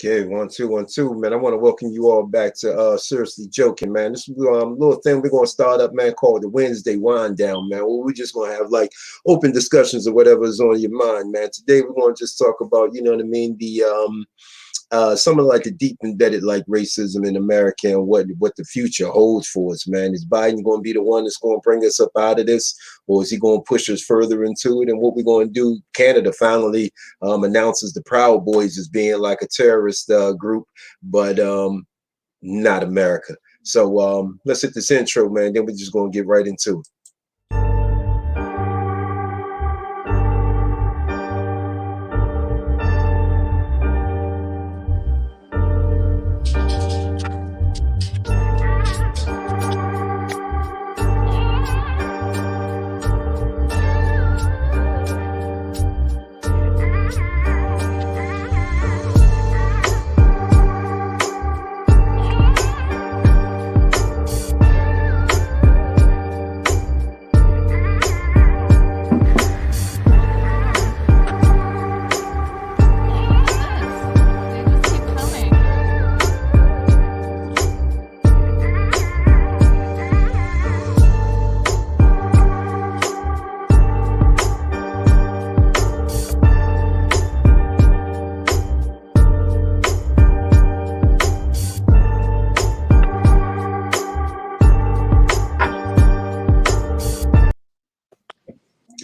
Okay, 1 2 1 2, man. I want to welcome you all back to Seriously Joking, man. This little thing we're gonna start up, man, called the Wednesday Wind Down, man. Where we're just gonna have like open discussions of whatever's on your mind, man. Today we're gonna just talk about, you know what I mean, the some of like the deep embedded like racism in America and what the future holds for us, man. Is Biden going to be the one that's going to bring us up out of this, or is he going to push us further into it? And what we're going to do? Canada finally announces the Proud Boys as being like a terrorist group, but not America. So let's hit this intro, man. Then we're just going to get right into it.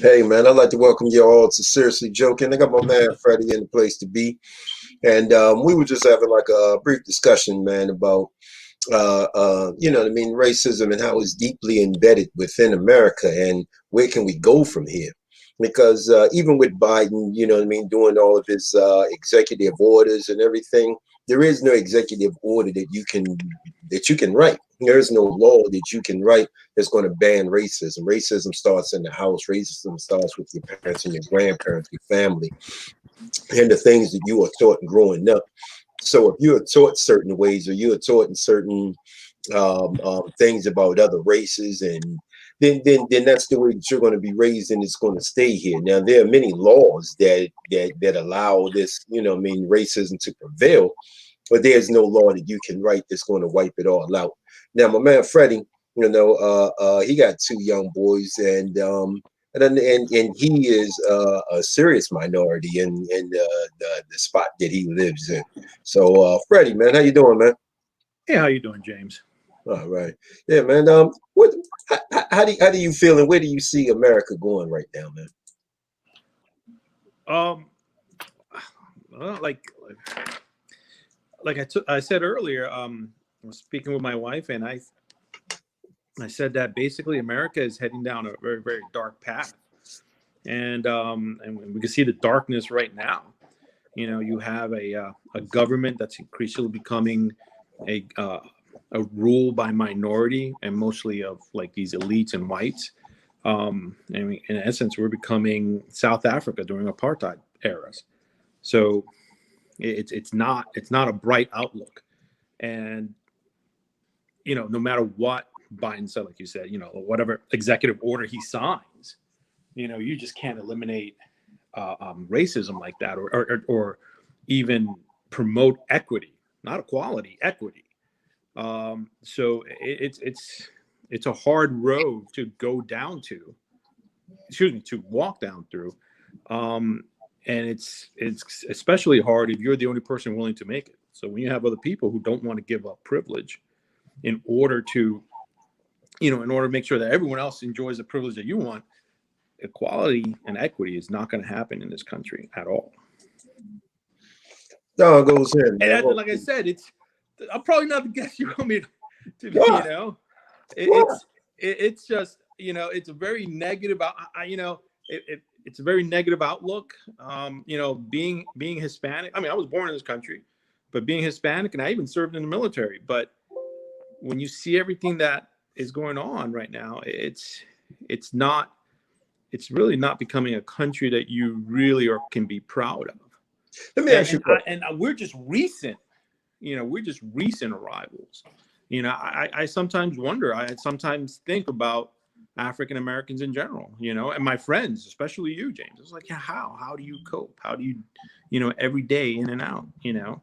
Hey man, I'd like to welcome you all to Seriously Joking. I got my man Freddie in the place to be, and we were just having like a brief discussion, man, about you know what I mean, racism and how it's deeply embedded within America, and where can we go from here? Because even with Biden, you know what I mean, doing all of his executive orders and everything, there is no executive order that you can write. There is no law that you can write that's going to ban racism. Racism starts in the house. Racism starts with your parents and your grandparents, your family, and the things that you are taught growing up. So if you are taught certain ways, or you are taught in certain things about other races, and then that's the way that you're going to be raised, and it's going to stay here. Now there are many laws that allow this, you know, I mean, racism to prevail, but there's no law that you can write that's going to wipe it all out. Now my man Freddie, you know, he got two young boys, and he is a serious minority in the spot that he lives in. So Freddie, man, how you doing, man? Hey, how you doing, James? All right, yeah, man. How do you feel, and where do you see America going right now, man? Well, like I said earlier, I was speaking with my wife, and I said that basically America is heading down a very, very dark path, and we can see the darkness right now. You know, you have a government that's increasingly becoming a rule by minority, and mostly of like these elites and whites. And in essence, we're becoming South Africa during apartheid eras. So it's not a bright outlook, and you know, no matter what Biden said, like you said, you know, whatever executive order he signs, you know, you just can't eliminate racism like that, or even promote equity, not equality, equity. So it's a hard road to go down to, to walk down through. And it's especially hard if you're the only person willing to make it. So when you have other people who don't want to give up privilege in order to make sure that everyone else enjoys the privilege that you want, equality and equity is not going to happen in this country at all. No, it goes in. And like I said, I'm probably not the guest you want me to be, you know. It's just, you know, it's a very negative. It's a very negative outlook. You know, being Hispanic. I mean, I was born in this country, but being Hispanic, and I even served in the military. But when you see everything that is going on right now, it's really not becoming a country that you really can be proud of. Let me ask you, and we're just recent. You know, we're just recent arrivals. You know, I sometimes wonder. I sometimes think about African Americans in general, you know, and my friends, especially you, James. It's like, yeah, how do you cope? How do you, you know, every day in and out, you know?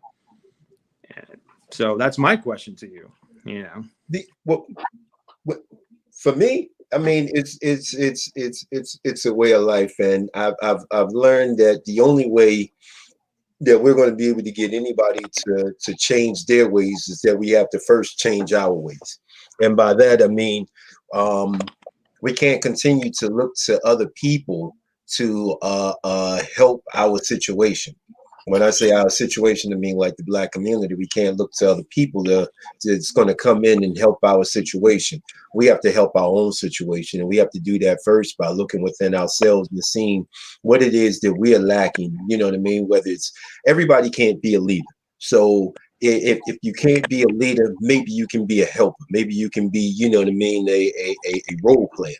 So that's my question to you. You know, Well, for me, I mean, it's a way of life, and I've learned that the only way that we're going to be able to get anybody to change their ways is that we have to first change our ways, and by that I mean um, we can't continue to look to other people to help our situation. When I say our situation, I mean like the Black community. We can't look to other people that's going to come in and help our situation. We have to help our own situation, and we have to do that first by looking within ourselves and seeing what it is that we are lacking. You know what I mean? Whether it's everybody can't be a leader, so if you can't be a leader, maybe you can be a helper. Maybe you can be, you know what I mean, a role player.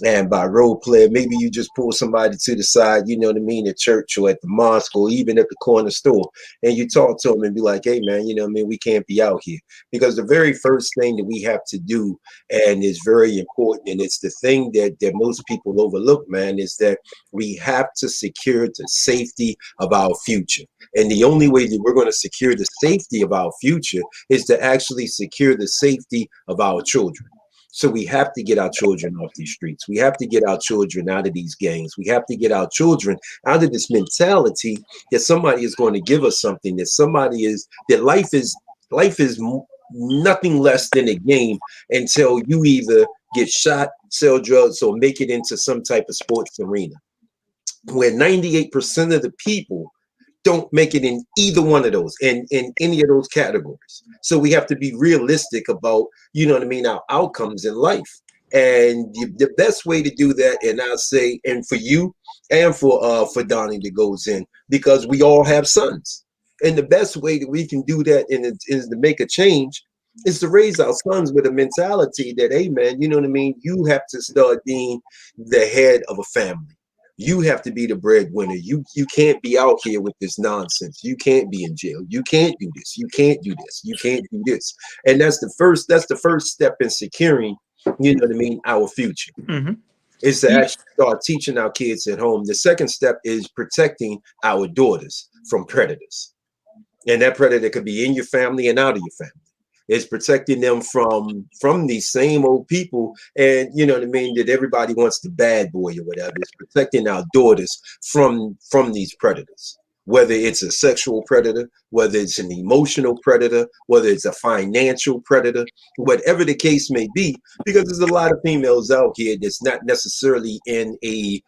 And by role player, maybe you just pull somebody to the side, you know what I mean, at church or at the mosque or even at the corner store. And you talk to them and be like, hey, man, you know what I mean, we can't be out here. Because the very first thing that we have to do, and is very important, and it's the thing that most people overlook, man, is that we have to secure the safety of our future. And the only way that we're going to secure the safety of our future is to actually secure the safety of our children. So we have to get our children off these streets. We have to get our children out of these gangs. We have to get our children out of this mentality that somebody is going to give us something, that life is nothing less than a game until you either get shot, sell drugs, or make it into some type of sports arena. Where 98% of the people don't make it in either one of those, in any of those categories. So we have to be realistic about, you know what I mean, our outcomes in life. And the best way to do that, and I'll say, and for you and for Donnie that goes in, because we all have sons. And the best way that we can do that is to make a change is to raise our sons with a mentality that, hey man, you know what I mean, you have to start being the head of a family. You have to be the breadwinner. You can't be out here with this nonsense. You can't be in jail. You can't do this. You can't do this. You can't do this. And that's the first step in securing, you know what I mean, our future. Mm-hmm. Is to actually start teaching our kids at home. The second step is protecting our daughters from predators. And that predator could be in your family and out of your family. It's protecting them from these same old people, and you know what I mean, that everybody wants the bad boy or whatever. It's protecting our daughters from these predators, whether it's a sexual predator, whether it's an emotional predator, whether it's a financial predator, whatever the case may be, because there's a lot of females out here that's not necessarily in a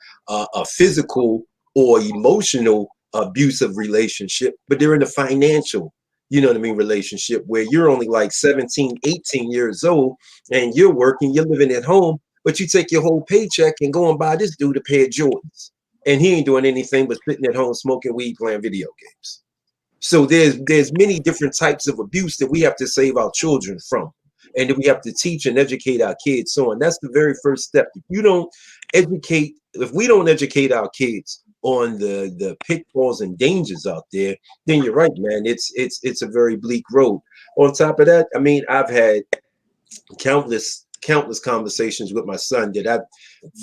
physical or emotional abusive relationship, but they're in a financial, you know what I mean, relationship where you're only like 17, 18 years old and you're working, you're living at home, but you take your whole paycheck and go and buy this dude a pair of Jordans. And he ain't doing anything but sitting at home smoking weed, playing video games. So there's many different types of abuse that we have to save our children from. And that we have to teach and educate our kids on. That's the very first step. If we don't educate our kids on the pitfalls and dangers out there, then you're right, man. It's a very bleak road. On top of that, I mean, I've had countless conversations with my son that I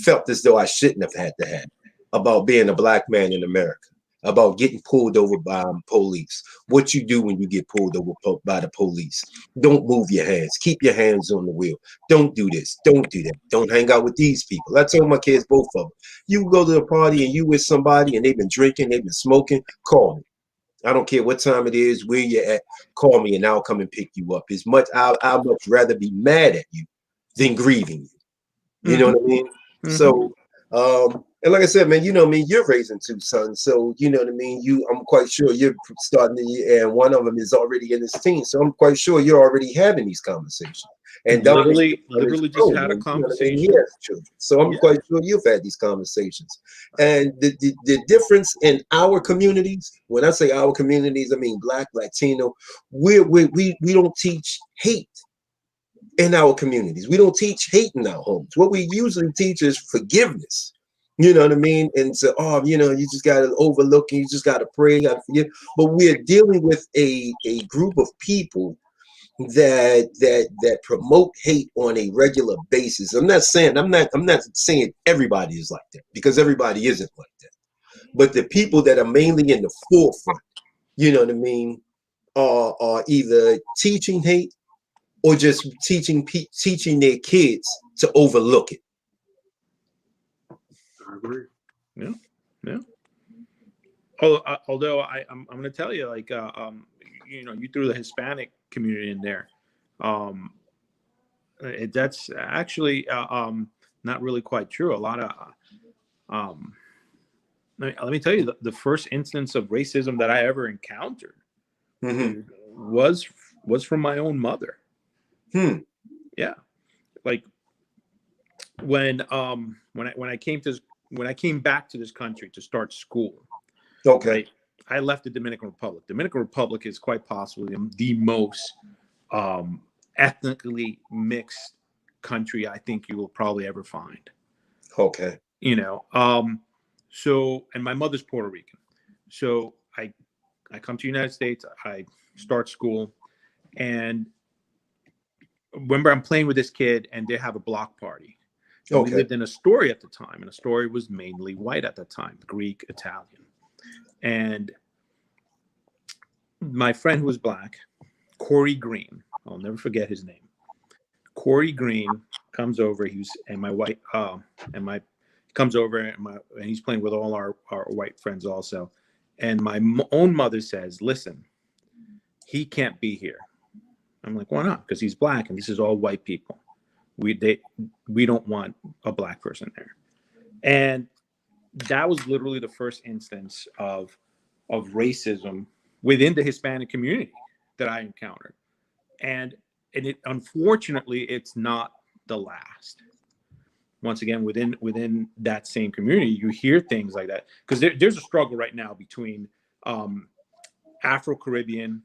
felt as though I shouldn't have had to have about being a black man in America, about getting pulled over by police, what you do when you get pulled over by the police. Don't move your hands. Keep your hands on the wheel. Don't do this. Don't do that. Don't hang out with these people. I told my kids, both of them, you go to a party and you with somebody and they've been drinking, they've been smoking, call me. I don't care what time it is, where you're at, call me and I'll come and pick you up. I'd much rather be mad at you than grieving you. You know what I mean? Mm-hmm. So, and like I said, man, you know what I mean, you're raising two sons. So, you know what I mean, I'm quite sure you're starting to, and one of them is already in his teens. So I'm quite sure you're already having these conversations. And literally just had a conversation. You know, he has children. So I'm quite sure you've had these conversations. And the difference in our communities, when I say our communities, I mean Black, Latino, we don't teach hate in our communities. We don't teach hate in our homes. What we usually teach is forgiveness. You know what I mean? And so, you know, you just got to overlook and you just got to pray, you got to forgive. But we're dealing with a group of people that promote hate on a regular basis. I'm not saying everybody is like that, because everybody isn't like that. But the people that are mainly in the forefront, you know what I mean, are either teaching hate or just teaching their kids to overlook it. I agree. Yeah, yeah. Although I'm going to tell you, like, you threw the Hispanic community in there. Um, that's actually not really quite true. A lot of um, let me tell you, the first instance of racism that I ever encountered Mm-hmm. was from my own mother. Hmm. Yeah, like when I came back to this country to start school, Okay. right? I left the Dominican Republic. Dominican Republic is quite possibly the most um, ethnically mixed country I think you will probably ever find. Okay. You know, so and my mother's Puerto Rican, so I come to the United States. I start school, and remember I'm playing with this kid, and they have a block party. And we Okay. lived in Astoria at the time, and Astoria was mainly white at the time, Greek, Italian. And my friend who was black, Corey Green, I'll never forget his name. Corey Green comes over. And my white and my comes over and he's playing with all our white friends also. And my own mother says, "Listen, he can't be here." I'm like, "Why not?" Because he's black and this is all white people. We don't want a black person there. And that was literally the first instance of racism within the Hispanic community that I encountered. And it unfortunately it's not the last. Once again, within that same community, you hear things like that because there's a struggle right now between um, Afro-Caribbean,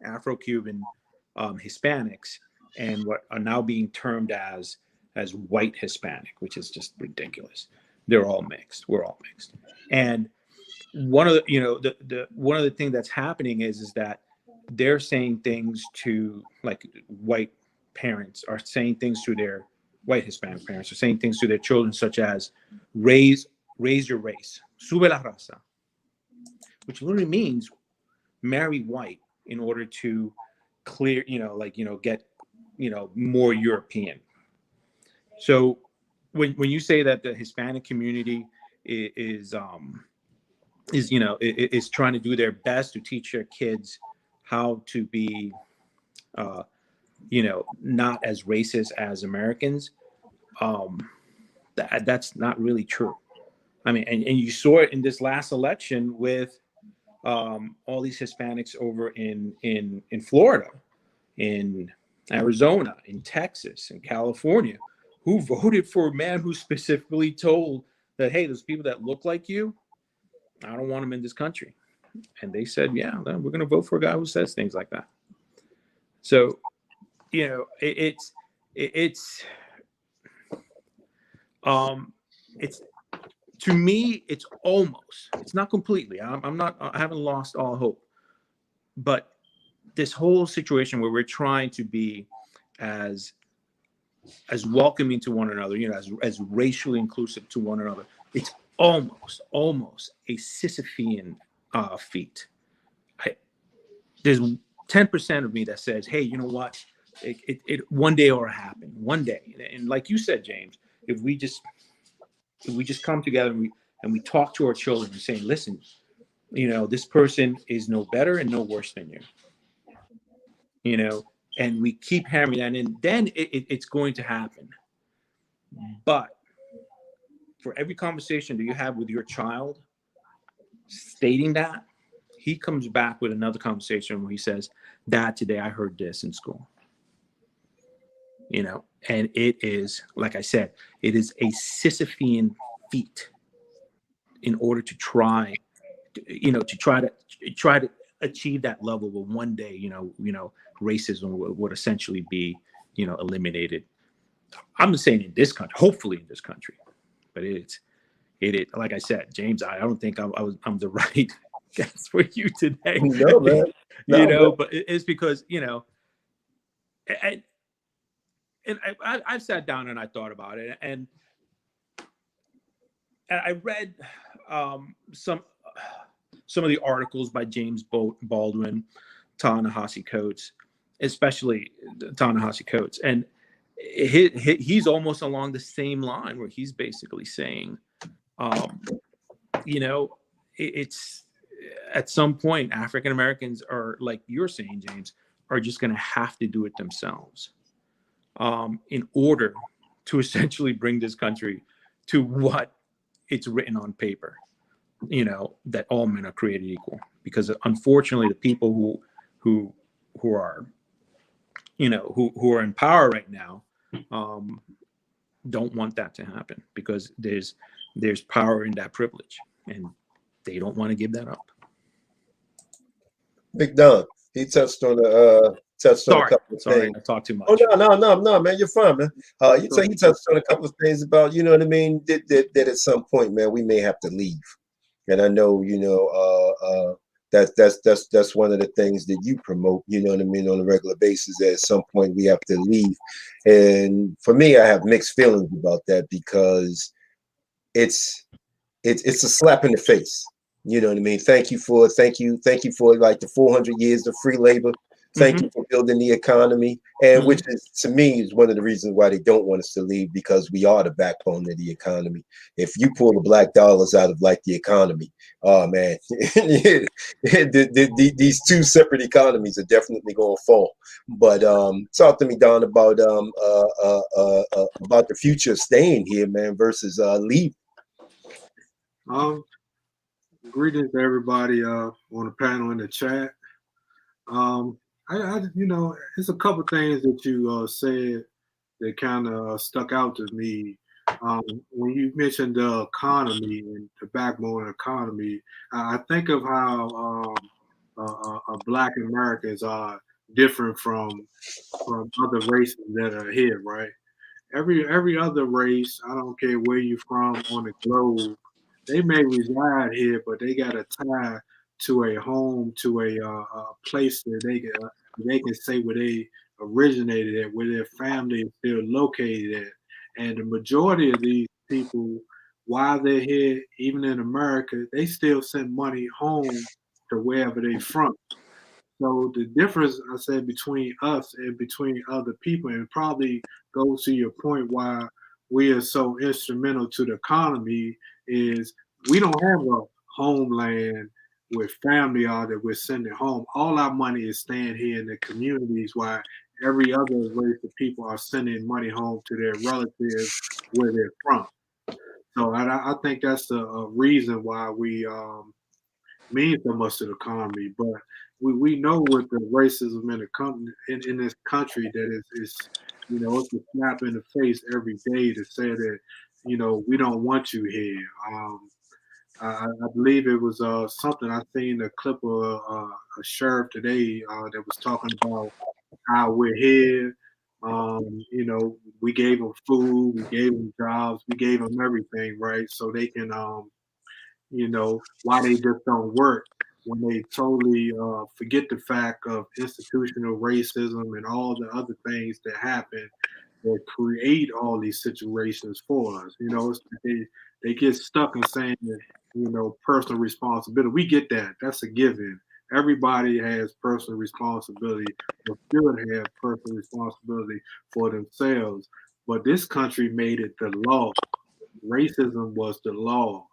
Afro-Cuban, Hispanics, and what are now being termed as white Hispanic, which is just ridiculous. They're all mixed. We're all mixed. And one of the the one of the things that's happening is that they're saying things to, like, white parents are saying things to their white Hispanic parents are saying things to their children such as raise your race, sube la raza, which literally means marry white in order to clear, get, more European. So when you say that the Hispanic community is trying to do their best to teach their kids how to be not as racist as Americans, that's not really true. I mean, and you saw it in this last election with all these Hispanics over in Florida, in Arizona, in Texas, in California, who voted for a man who specifically told that, hey, those people that look like you, I don't want them in this country. And they said, yeah, we're going to vote for a guy who says things like that. So, it's um, it's to me, it's not completely. I haven't lost all hope, but this whole situation where we're trying to be as welcoming to one another, as racially inclusive to one another, it's almost a Sisyphean feat. There's 10% of me that says, hey, you know what? It one day ought to happen. One day. And like you said, James, if we just come together and we talk to our children and saying, listen, this person is no better and no worse than you, and we keep hammering that in, then it's going to happen. But for every conversation that you have with your child stating that, he comes back with another conversation where he says, Dad, today I heard this in school. And it is, like I said, it is a Sisyphean feat in order to try to achieve that level where one day, racism would essentially be, eliminated. I'm just saying in this country, hopefully in this country, but it like I said, James, I don't think I'm the right guest for you today. No, man. No, But it's because, and I've sat down and I thought about it, and I read some of the articles by James Baldwin, Ta-Nehisi Coates, especially Ta-Nehisi Coates, and he's almost along the same line where he's basically saying, you know, it's at some point African Americans are, like you're saying, James, are just going to have to do it themselves in order to essentially bring this country to what it's written on paper, you know, that all men are created equal. Because unfortunately, the people who are, you know, who are in power right now don't want that to happen, because there's power in that privilege, and they don't want to give that up. Big Don, he touched on a couple of Sorry, things. I talked too much. Oh no, man, you're fine, man. He touched on a couple of things about, you know what I mean, that at some point, man, we may have to leave. And I know, you know, that's one of the things that you promote, you know what I mean, on a regular basis. That at some point we have to leave. And for me, I have mixed feelings about that, because it's a slap in the face. You know what I mean? Thank you for like the 400 years of free labor. Thank you for building the economy, and which is, to me, is one of the reasons why they don't want us to leave, because we are the backbone of the economy. If you pull the black dollars out of like the economy, oh man, these two separate economies are definitely going to fall. But talk to me, Don, about the future of staying here, man, versus leaving. Greetings to everybody on the panel in the chat. You know, it's a couple things that you said that kind of stuck out to me. When you mentioned the economy and the backbone of the economy, I think of how Black Americans are different from other races that are here, right? Every other race, I don't care where you're from on the globe, they may reside here, but they got a tie to a home, to a place that they can say where they originated at, where their family is still located at. And the majority of these people, while they're here, even in America, they still send money home to wherever they're from. So the difference, I said, between us and between other people, and probably goes to your point why we are so instrumental to the economy, is we don't have a homeland where family are that we're sending home. All our money is staying here in the communities, while every other race of people are sending money home to their relatives where they're from. So I think that's a reason why we mean so much to the economy. But we know with the racism in the in this country, that is, you know, it's a slap in the face every day to say that, you know, we don't want you here. I believe it was something I seen a clip of a sheriff today that was talking about how we're here. You know, we gave them food, we gave them jobs, we gave them everything, right? So they can you know, why they just don't work, when they totally forget the fact of institutional racism and all the other things that happen that create all these situations for us. You know, they get stuck in saying that, you know, personal responsibility. We get that. That's a given. Everybody has personal responsibility, or should have personal responsibility for themselves. But this country made it the law. Racism was the law.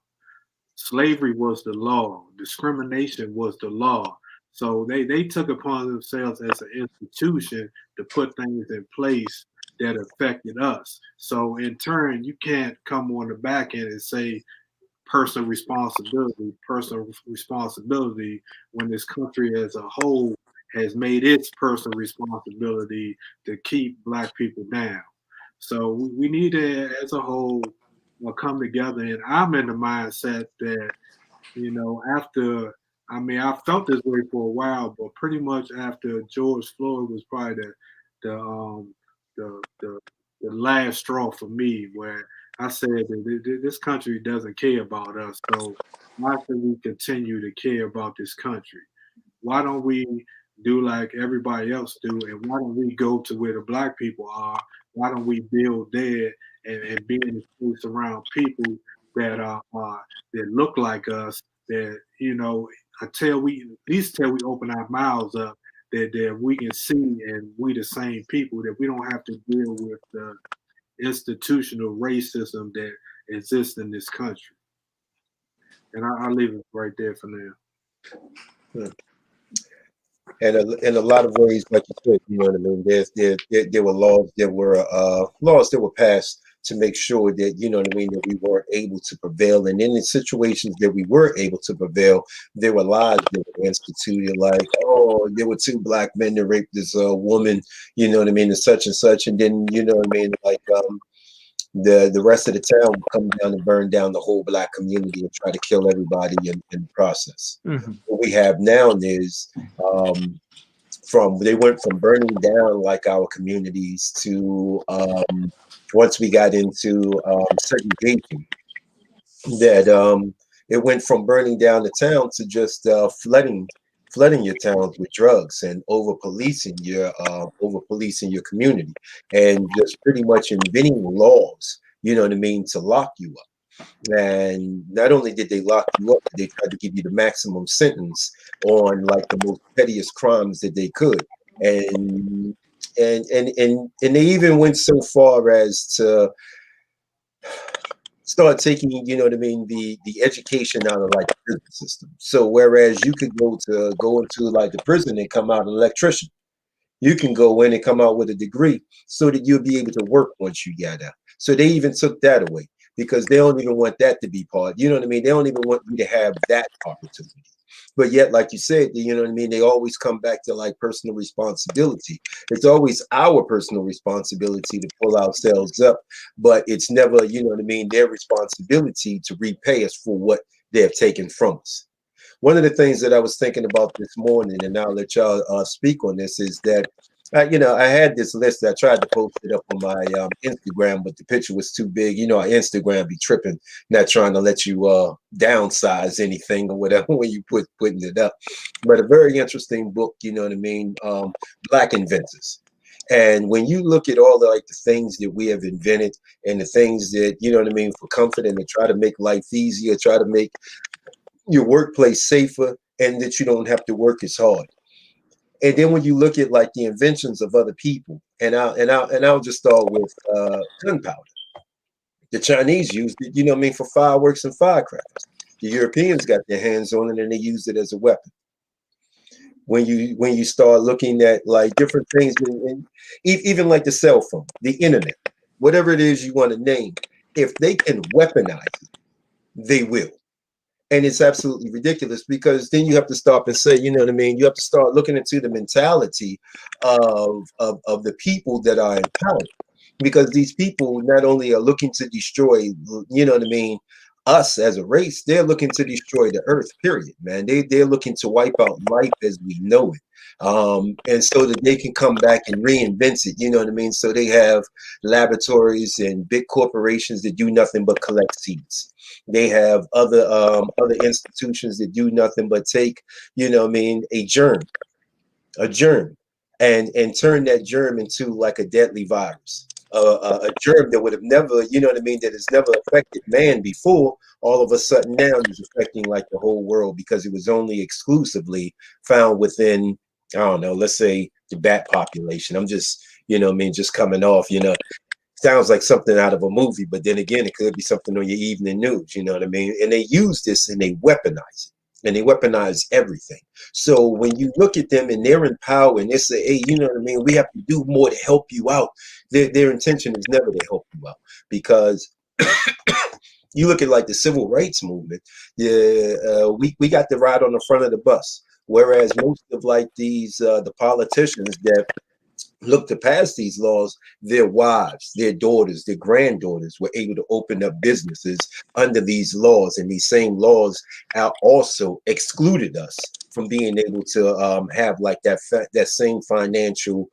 Slavery was the law. Discrimination was the law. So they took upon themselves as an institution to put things in place that affected us. So in turn, you can't come on the back end and say personal responsibility, when this country as a whole has made its personal responsibility to keep Black people down. So we need to, as a whole, come together. And I'm in the mindset that, you know, after, I mean, I felt this way for a while, but pretty much after George Floyd was probably the the the last straw for me, where I said that this country doesn't care about us. So why should we continue to care about this country? Why don't we do like everybody else do, and why don't we go to where the Black people are? Why don't we build there and be in a space around people that are that look like us? That, you know, until we, at least till we open our mouths up, that we can see, and we the same people, that we don't have to deal with the institutional racism that exists in this country. And I'll leave it right there for now. Hmm. And in a lot of ways, like you said, you know what I mean. There were laws that were passed to make sure that, you know what I mean, that we weren't able to prevail. And in the situations that we were able to prevail, there were lies that were instituted, like, oh, there were 2 black men that raped this woman, you know what I mean, and such and such. And then, you know what I mean, like the rest of the town would come down and burn down the whole black community and try to kill everybody in the process. Mm-hmm. What we have now is they went from burning down like our communities to once we got into segregation, that it went from burning down the town to just flooding your towns with drugs and over policing your community, and just pretty much inventing laws, you know what I mean, to lock you up. And not only did they lock you up, they tried to give you the maximum sentence on like the most pettiest crimes that they could. And they even went so far as to start taking, you know what I mean, the education out of like the prison system. So whereas you could go into like the prison and come out an electrician, you can go in and come out with a degree so that you'll be able to work once you get out. So they even took that away, because they don't even want that to be part. You know what I mean? They don't even want you to have that opportunity. But yet, like you said, you know what I mean, they always come back to like personal responsibility. It's always our personal responsibility to pull ourselves up, but it's never, you know what I mean, their responsibility to repay us for what they have taken from us. One of the things that I was thinking about this morning, and I'll let y'all speak on this, is that I had this list. I tried to post it up on my Instagram, but the picture was too big. You know, our Instagram be tripping, not trying to let you downsize anything or whatever when you putting it up. But a very interesting book, you know what I mean? Black Inventors. And when you look at all the things that we have invented, and the things that, you know what I mean, for comfort, and to try to make life easier, try to make your workplace safer, and that you don't have to work as hard. And then when you look at like the inventions of other people, and I'll just start with gunpowder. The Chinese used it, you know what I mean, for fireworks and firecrackers. The Europeans got their hands on it and they used it as a weapon. When you start looking at like different things, and even like the cell phone, the internet, whatever it is you want to name, if they can weaponize it, they will. And it's absolutely ridiculous, because then you have to stop and say, you know what I mean, you have to start looking into the mentality of the people that are in power, because these people not only are looking to destroy, you know what I mean, us as a race, they're looking to destroy the earth, period, man. They're looking to wipe out life as we know it. And so that they can come back and reinvent it, you know what I mean? So they have laboratories and big corporations that do nothing but collect seeds. They have other institutions that do nothing but take, you know what I mean, a germ, and turn that germ into like a deadly virus. A germ that would have never, you know what I mean, that has never affected man before, all of a sudden now is affecting like the whole world, because it was only exclusively found within, I don't know, let's say the bat population. I'm just, you know what I mean, just coming off, you know, sounds like something out of a movie, but then again, it could be something on your evening news, you know what I mean? And they use this and they weaponize it. And they weaponize everything. So when you look at them and they're in power and they say, hey, you know what I mean, we have to do more to help you out, their intention is never to help you out. Because you look at like the civil rights movement, we got the ride on the front of the bus. Whereas most of like these, the politicians that look to pass these laws, their wives, their daughters, their granddaughters were able to open up businesses under these laws, and these same laws also excluded us from being able to have like that same financial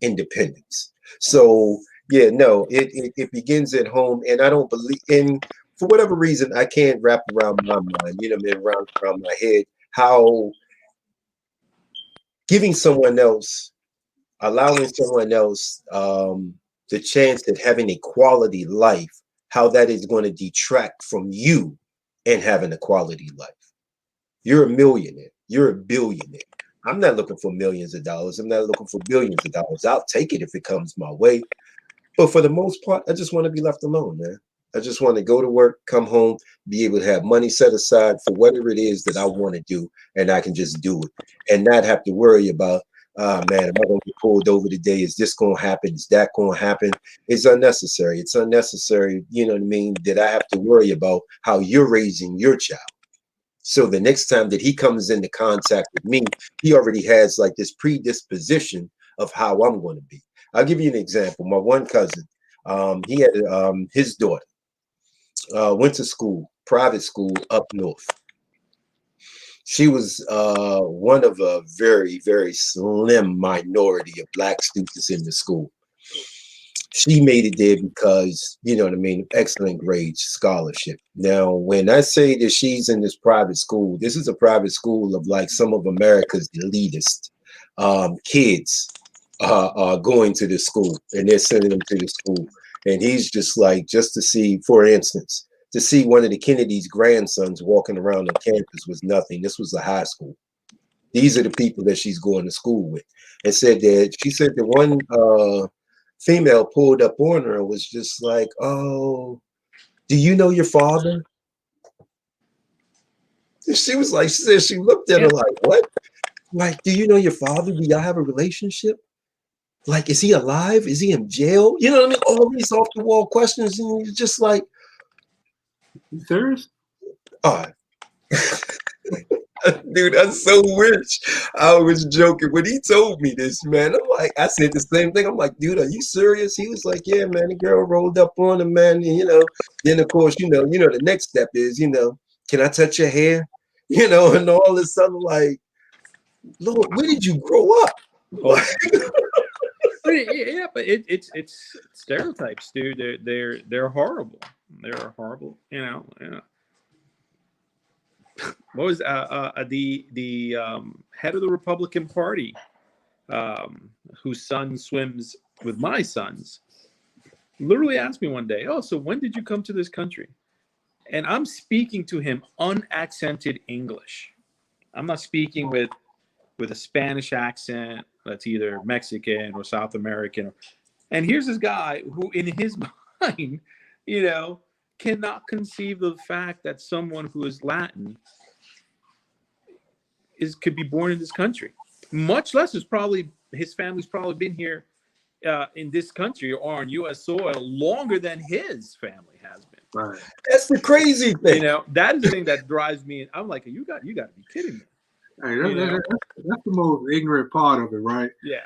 independence. So yeah, no, it begins at home, and I don't believe in, for whatever reason, I can't wrap around my mind, you know, around my head, how giving someone else, allowing someone else the chance at having a quality life, how that is going to detract from you and having a quality life. You're a millionaire. You're a billionaire. I'm not looking for millions of dollars. I'm not looking for billions of dollars. I'll take it if it comes my way. But for the most part, I just want to be left alone, man. I just want to go to work, come home, be able to have money set aside for whatever it is that I want to do, and I can just do it and not have to worry about, man, am I going to get pulled over today? Is this going to happen? Is that going to happen? It's unnecessary. It's unnecessary, you know what I mean, that I have to worry about how you're raising your child. So the next time that he comes into contact with me, he already has like this predisposition of how I'm going to be. I'll give you an example. My one cousin, he had his daughter went to school, private school up north. She was one of a very, very slim minority of black students in the school. She made it there because, you know what I mean, excellent grades, scholarship. Now, when I say that she's in this private school, this is a private school of like some of America's elitist kids are going to this school, and they're sending them to the school. And he's just like, just to see, for instance, to see one of the Kennedy's grandsons walking around on campus was nothing. This was a high school. These are the people that she's going to school with. And said that she said that one female pulled up on her and was just like, "Oh, do you know your father?" And she was like, she said she looked at her like, "What? Like, do you know your father? Do y'all have a relationship? Like, is he alive? Is he in jail?" You know what I mean? All these off the wall questions, and you're just like, You serious? "Oh, dude, I'm so rich." I was joking when he told me this, man. I'm like, I said the same thing. I'm like, "Dude, are you serious?" He was like, "Yeah, man." The girl rolled up on him, man. And, you know, then of course, the next step is, can I touch your hair? And all this other like, Lord, where did you grow up? Oh, yeah, but it's stereotypes, dude. They're horrible. They're horrible. What was the head of the Republican Party, whose son swims with my sons, literally asked me one day, "Oh, so when did you come to this country?" And I'm speaking to him unaccented English. I'm not speaking with a Spanish accent that's either Mexican or South American. And here's this guy who, in his mind, cannot conceive of the fact that someone who is Latin could be born in this country. Much less his family's probably been here in this country or on U.S. soil longer than his family has been. Right. That's the crazy thing. That is the thing that drives me. I'm like, you got to be kidding me. Hey, that's the most ignorant part of it, right? Yeah.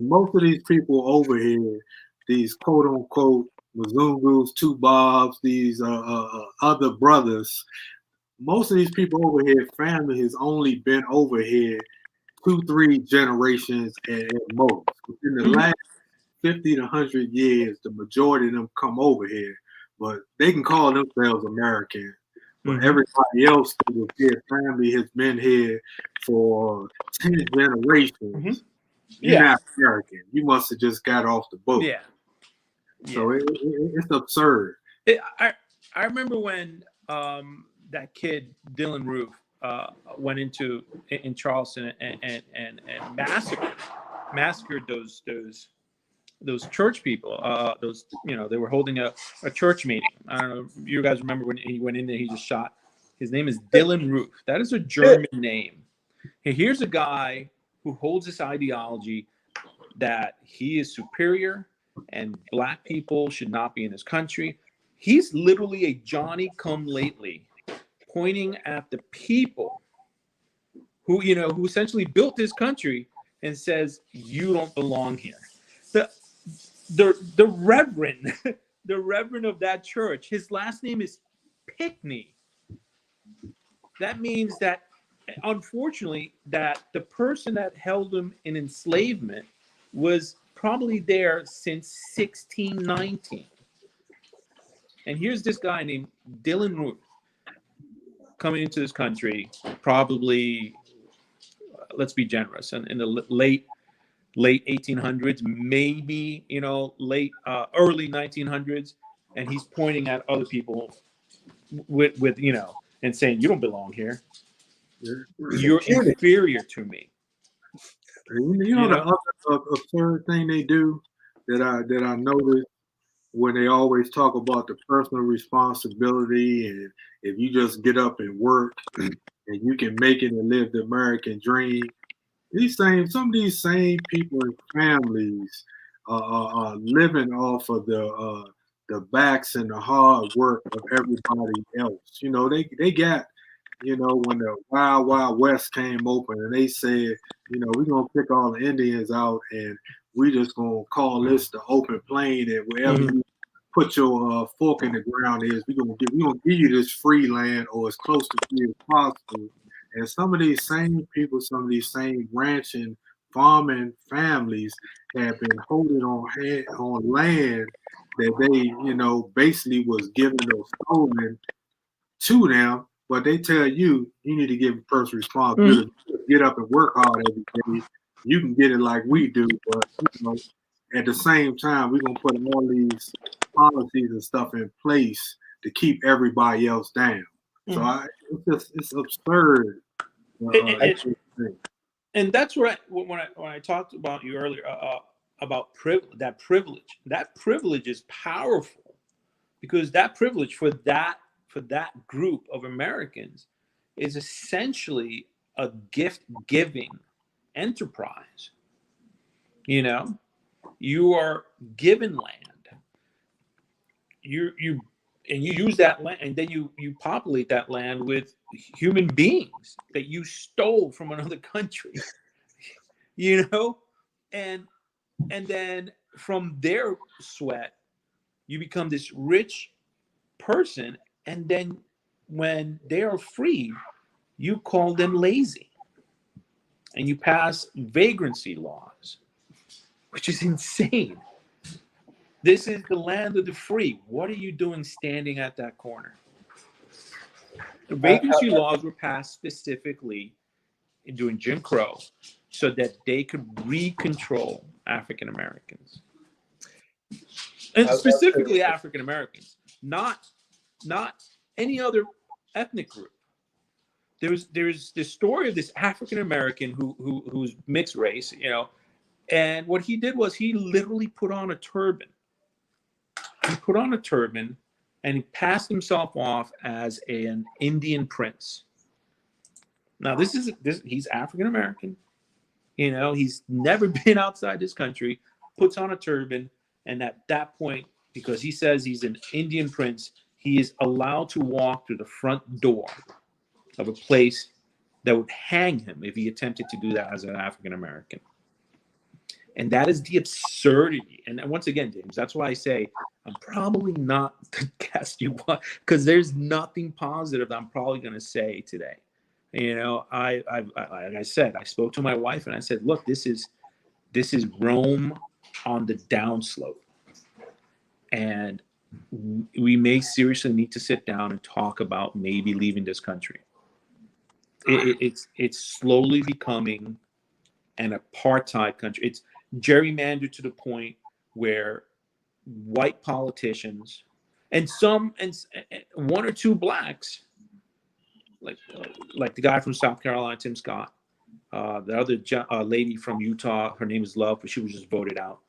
Most of these people over here, these quote unquote Mzungus, two Bobs, these other brothers, most of these people over here, family has only been over here 2-3 generations at most. In the last 50 to 100 years, the majority of them come over here, but they can call themselves American. But everybody else who was here, family has been here for 10 generations. You're not American. You must have just got off the boat. Yeah. So it's absurd. I remember when that kid Dylan Roof went in Charleston and massacred those church people. They were holding a church meeting. I don't know if you guys remember when he went in there, he just shot. His name is Dylan Roof. That is a German name. Here's a guy who holds this ideology that he is superior and black people should not be in this country. He's literally a Johnny come lately, pointing at the people who essentially built this country and says, "You don't belong here." The reverend, the reverend of that church, his last name is Pickney. That means that, unfortunately, that the person that held him in enslavement was probably there since 1619. And here's this guy named Dylan Roof coming into this country, probably, let's be generous, in the late 1800s, maybe early 1900s, and he's pointing at other people with and saying, "You don't belong here. You're inferior to me." You know the other absurd thing they do that I noticed when they always talk about the personal responsibility, and if you just get up and work and you can make it and live the American dream. Some of these same people and families are living off of the backs and the hard work of everybody else. You know, they got, you know, when the Wild Wild West came open and they said, you know, we're gonna pick all the Indians out and we just gonna call this the open plain, and wherever Mhm. you put your fork in the ground is, we gonna give you this free land or as close to free as possible. And some of these same people, some of these same ranching, farming families have been holding on land that they, you know, basically was given or stolen to them, but they tell you you need to give personal Mhm. responsibility. Get up and work hard every day. You can get it like we do, but you know, at the same time, we're gonna put all these policies and stuff in place to keep everybody else down. So Mhm. it's absurd. And, and, Thing. and that's what when I talked about you earlier about privilege. That privilege is powerful because that privilege for that group of Americans is essentially a gift giving enterprise. You know, you are given land. You and you use that land, and then you populate that land with human beings that you stole from another country. You know, and then from their sweat, you become this rich person, and then when they are free, you call them lazy, and you pass vagrancy laws, which is insane. This is the land of the free. What are you doing standing at that corner? The vagrancy laws were passed specifically during Jim Crow so that they could re-control African Americans, and specifically African Americans, not any other ethnic group. There's this story of this African American who's mixed race, you know, and what he did was he literally put on a turban. He put on a turban and he passed himself off as an Indian prince. Now this he's African American. You know, he's never been outside this country, puts on a turban, and at that point, because he says he's an Indian prince, he is allowed to walk through the front door of a place that would hang him if he attempted to do that as an African American. And that is the absurdity. And once again, James, that's why I say I'm probably not the guest you want, because there's nothing positive I'm probably going to say today. You know, like I said, I spoke to my wife and I said, look, this is Rome on the downslope, and we may seriously need to sit down and talk about maybe leaving this country. It's slowly becoming an apartheid country. It's gerrymandered to the point where white politicians and one or two blacks, like the guy from South Carolina, Tim Scott, the other lady from Utah, her name is Love, but she was just voted out,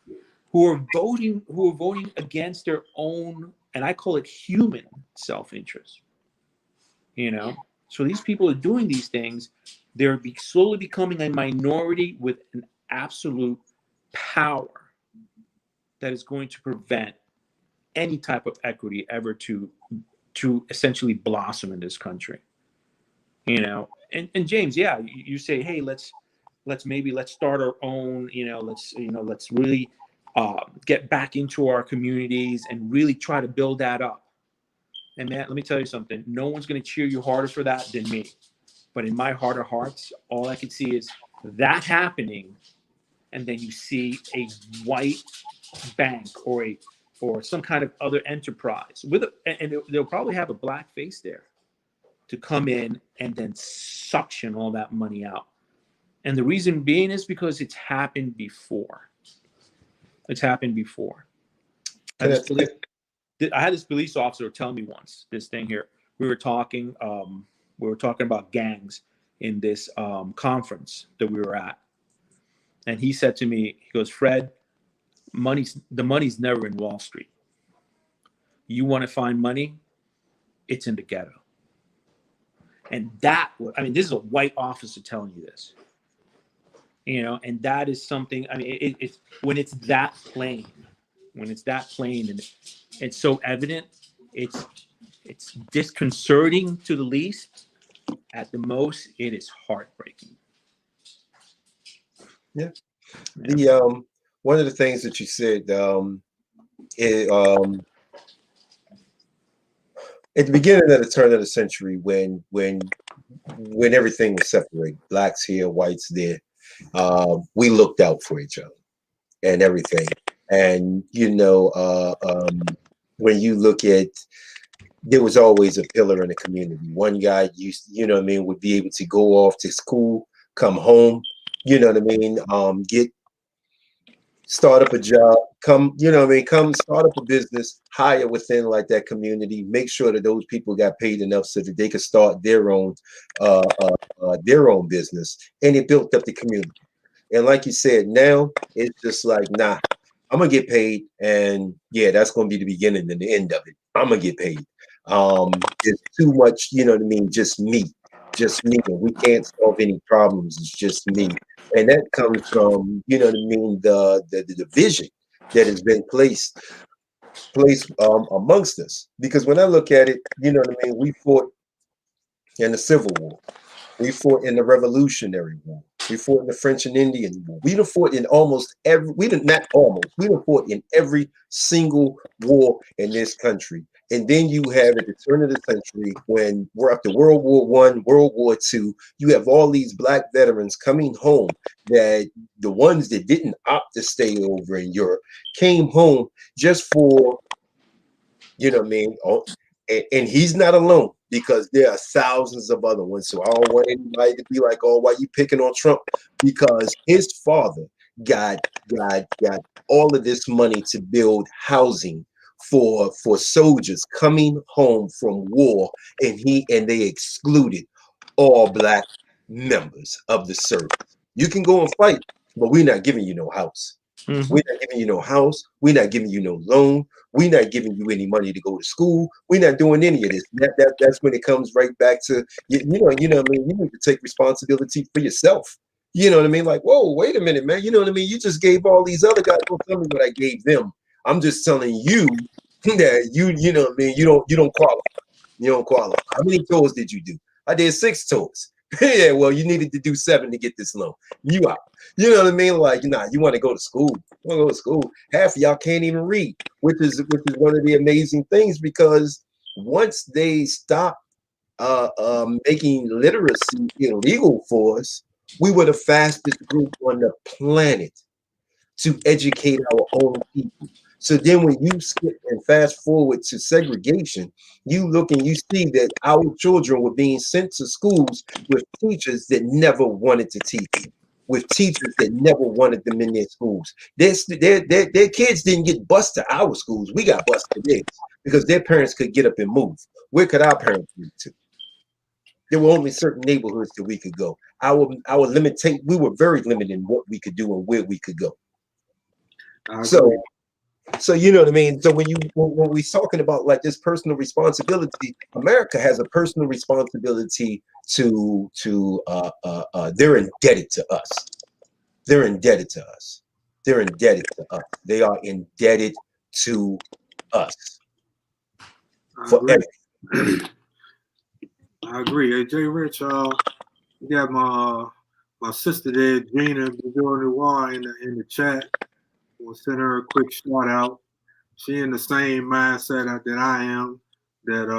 who are voting against their own, and I call it human self-interest. You know, so these people are doing these things. They're slowly becoming a minority with an absolute power that is going to prevent any type of equity ever to essentially blossom in this country. You know, and James, yeah, you say, hey, let's start our own. You know, let's really get back into our communities and really try to build that up. And man, let me tell you something. No one's going to cheer you harder for that than me. But in my heart of hearts, all I can see is that happening, and then you see a white bank or some kind of other enterprise and they'll probably have a black face there to come in and then suction all that money out. And the reason being is because it's happened before. It's happened before. I had this police officer tell me once this thing here. We were talking about gangs in this conference that we were at. And he said to me, he goes, Fred, the money's never in Wall Street. You want to find money, it's in the ghetto. And that, I mean, this is a white officer telling you this, and that is something, I mean, it's when it's that plain, and it's so evident, it's disconcerting to the least. At the most, it is heartbreaking. Yeah. The one of the things that you said, at the beginning of the turn of the century, when everything was separated, blacks here, whites there, we looked out for each other and everything. And when you look at, there was always a pillar in the community. One guy would be able to go off to school, come home, start up a job, come start up a business, hire within like that community, make sure that those people got paid enough so that they could start their own business, and it built up the community. And like you said, now it's just like, nah, I'm gonna get paid, and yeah, that's gonna be the beginning and the end of it. I'm gonna get paid. It's too much, just me. And we can't solve any problems. It's just me. And that comes from, the division that has been placed amongst us. Because when I look at it, we fought in the Civil War. We fought in the Revolutionary War. We fought in the French and Indian War. We done fought in we done fought in every single war in this country. And then you have at the turn of the century, when we're up to World War I, World War II, you have all these black veterans coming home, that the ones that didn't opt to stay over in Europe came home just for, and he's not alone, because there are thousands of other ones. So I don't want anybody to be like, oh, why you picking on Trump? Because his father got all of this money to build housing for soldiers coming home from war, and they excluded all black members of the service. You can go and fight, but we're not giving you no house. Mm-hmm. We're not giving you no house. We're not giving you no loan. We're not giving you any money to go to school. We're not doing any of this. That's when it comes right back to, you know what I mean? You need to take responsibility for yourself. You know what I mean? Like, whoa, wait a minute, man. You know what I mean? You just gave all these other guys, don't tell me what I gave them. I'm just telling you that you know what I mean? You don't qualify. You don't qualify. How many tours did you do? I did 6 tours. Yeah, well, you needed to do 7 to get this loan. You out. You know what I mean? Like, you want to go to school. You want to go to school. Half of y'all can't even read, which is one of the amazing things, because once they stop making literacy illegal for us, we were the fastest group on the planet to educate our own people. So then when you skip and fast forward to segregation, you look and you see that our children were being sent to schools with teachers that never wanted to teach them, with teachers that never wanted them in their schools. Their kids didn't get bused to our schools. We got bused to theirs because their parents could get up and move. Where could our parents move to? There were only certain neighborhoods that we could go. We were very limited in what we could do and where we could go. So you know what I mean? So when we're talking about like this personal responsibility, America has a personal responsibility to they're indebted to us. They're indebted to us. They're indebted to us. They are indebted to us for everything. I agree. Hey, Jay Rich, you got my sister there, Gina Noir, in the chat. We'll send her a quick shout out. She in the same mindset that I am, that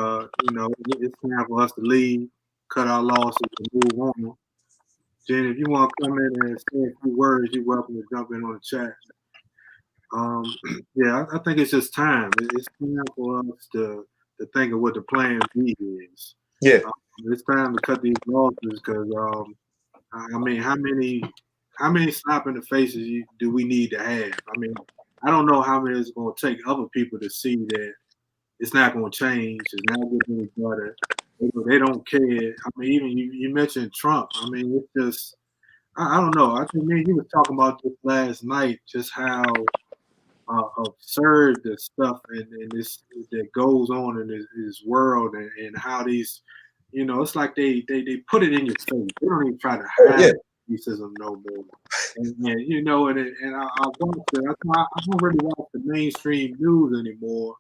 it's time for us to leave, cut our losses, and move on. Jen, if you want to come in and say a few words, you're welcome to jump in on the chat. Yeah, I think it's just time. It's time for us to think of what the plan B is. Yeah, it's time to cut these losses, because I mean, how many slap in the faces do we need to have? I mean, I don't know how many it's going to take other people to see that it's not going to change. It's not getting any better. They don't care. I mean, even you mentioned Trump. I mean, it's just, I don't know. I think me and you was talking about this last night, just how absurd the stuff and this that goes on in this world, and how these, it's like they put it in your face. They don't even try to hide Yeah. racism no more. And I watch it. I don't really watch the mainstream news anymore.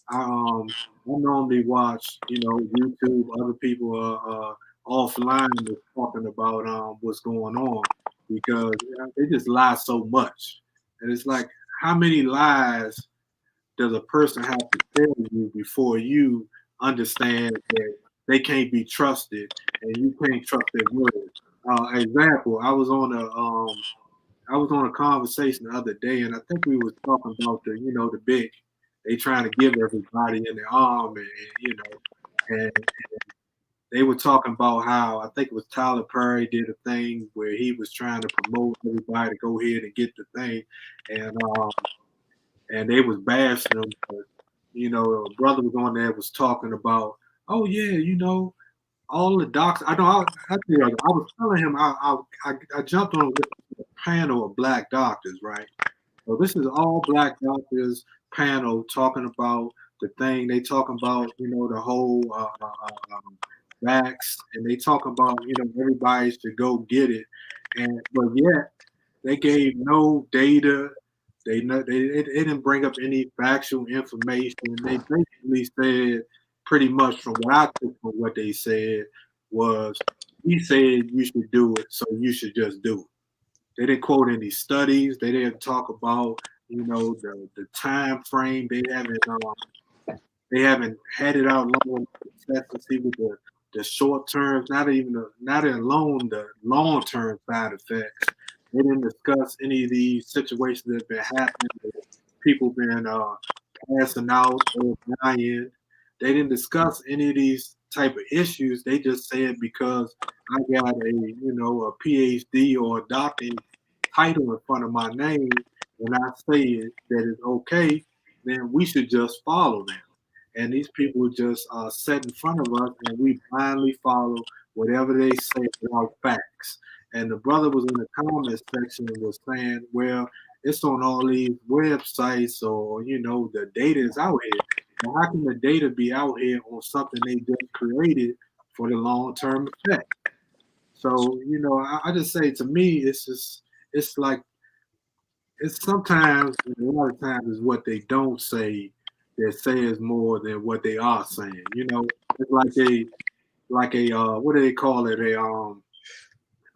I normally watch, YouTube. Other people are offline is talking about what's going on, because they just lie so much, and it's like, how many lies does a person have to tell you before you understand that they can't be trusted and you can't trust their word? Example, I was on a conversation the other day, and I think we was talking about the big, they trying to give everybody in their arm, and they were talking about how, I think it was Tyler Perry did a thing where he was trying to promote everybody to go ahead and get the thing, and they was bashing him. But, a brother was on there was talking about, oh yeah, all the docs. I know. I was telling him I jumped on a panel of black doctors, right? So this is all black doctors panel talking about the thing. They talking about the whole vax, and they talking about everybody should go get it, but yet they gave no data. They didn't bring up any factual information. They basically said, pretty much from what I took from what they said, was, he said you should do it, so you should just do it. They didn't quote any studies. They didn't talk about the time frame. They haven't had it out long enough to see with the short term, not alone the long term side effects. They didn't discuss any of these situations that have been happening. People been passing out or dying. They didn't discuss any of these type of issues. They just said, because I got a PhD or a doctorate title in front of my name, and I say it, that it's okay, then we should just follow them. And these people just sit in front of us, and we blindly follow whatever they say without facts. And the brother was in the comment section and was saying, well, it's on all these websites, or the data is out here. Now, how can the data be out here on something they just created for the long term effect? So I just say, to me, it's like, it's sometimes, a lot of times, is what they don't say that says more than what they are saying. It's like a what do they call it?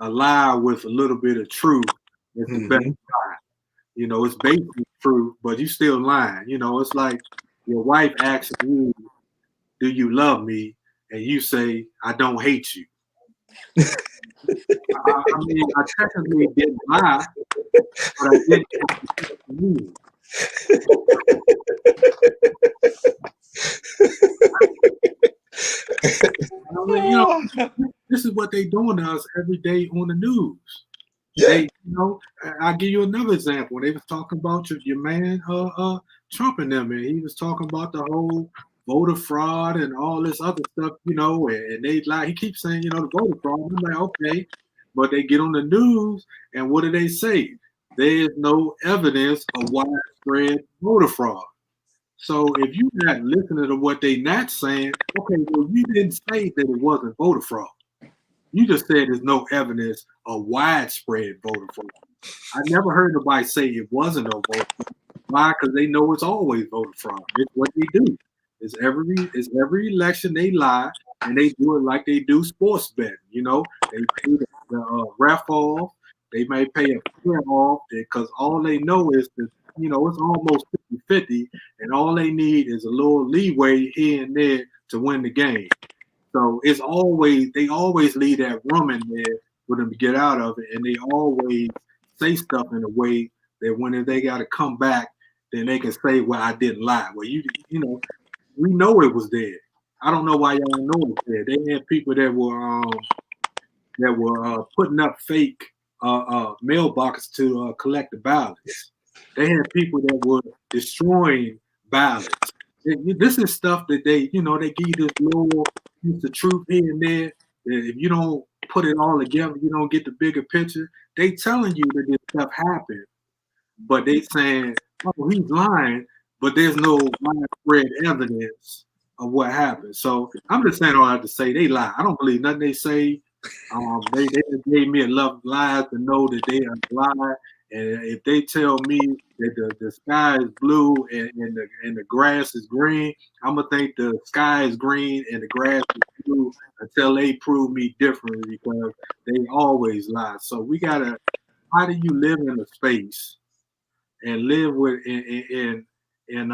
A lie with a little bit of truth. It's the best lie. It's basically true, but you still lying. It's like your wife asks you, "Do you love me?" and you say, "I don't hate you." I mean, I technically didn't lie, but I didn't have to you. I mean, this is what they doing to us every day on the news. Yeah. They, I'll give you another example. They was talking about your man, Trump and them, and he was talking about the whole voter fraud and all this other stuff, and they lie. He keeps saying, the voter fraud. I'm like, okay, but they get on the news, and what do they say? There is no evidence of widespread voter fraud. So if you're not listening to what they not saying, okay, well, you didn't say that it wasn't voter fraud. You just said there's no evidence of widespread voter fraud. I never heard nobody say it wasn't no voter fraud. Why? Because they know it's always voter fraud. It's what they do. It's every election they lie, and they do it like they do sports betting. They pay the ref off. They may pay a player off, because all they know is that it's almost 50-50, and all they need is a little leeway here and there to win the game. So they always leave that room in there for them to get out of it, and they always say stuff in a way that when they got to come back, then they can say, "Well, I didn't lie." Well, we know it was there. I don't know why y'all know it was there. They had people that were putting up fake mailboxes to collect the ballots. They had people that were destroying ballots. This is stuff that they give you this little piece of truth here and there. That if you don't put it all together. You don't get the bigger picture. They telling you that this stuff happened, but they saying, oh, he's lying, but there's no widespread evidence of what happened. So I'm just saying all I have to say, they lie. I don't believe nothing they say. They just gave me enough lies to know that they are lying. And if they tell me that the sky is blue and the grass is green, I'm gonna think the sky is green and the grass is blue until they prove me differently, because they always lie. So we gotta. How do you live in a space and live with and and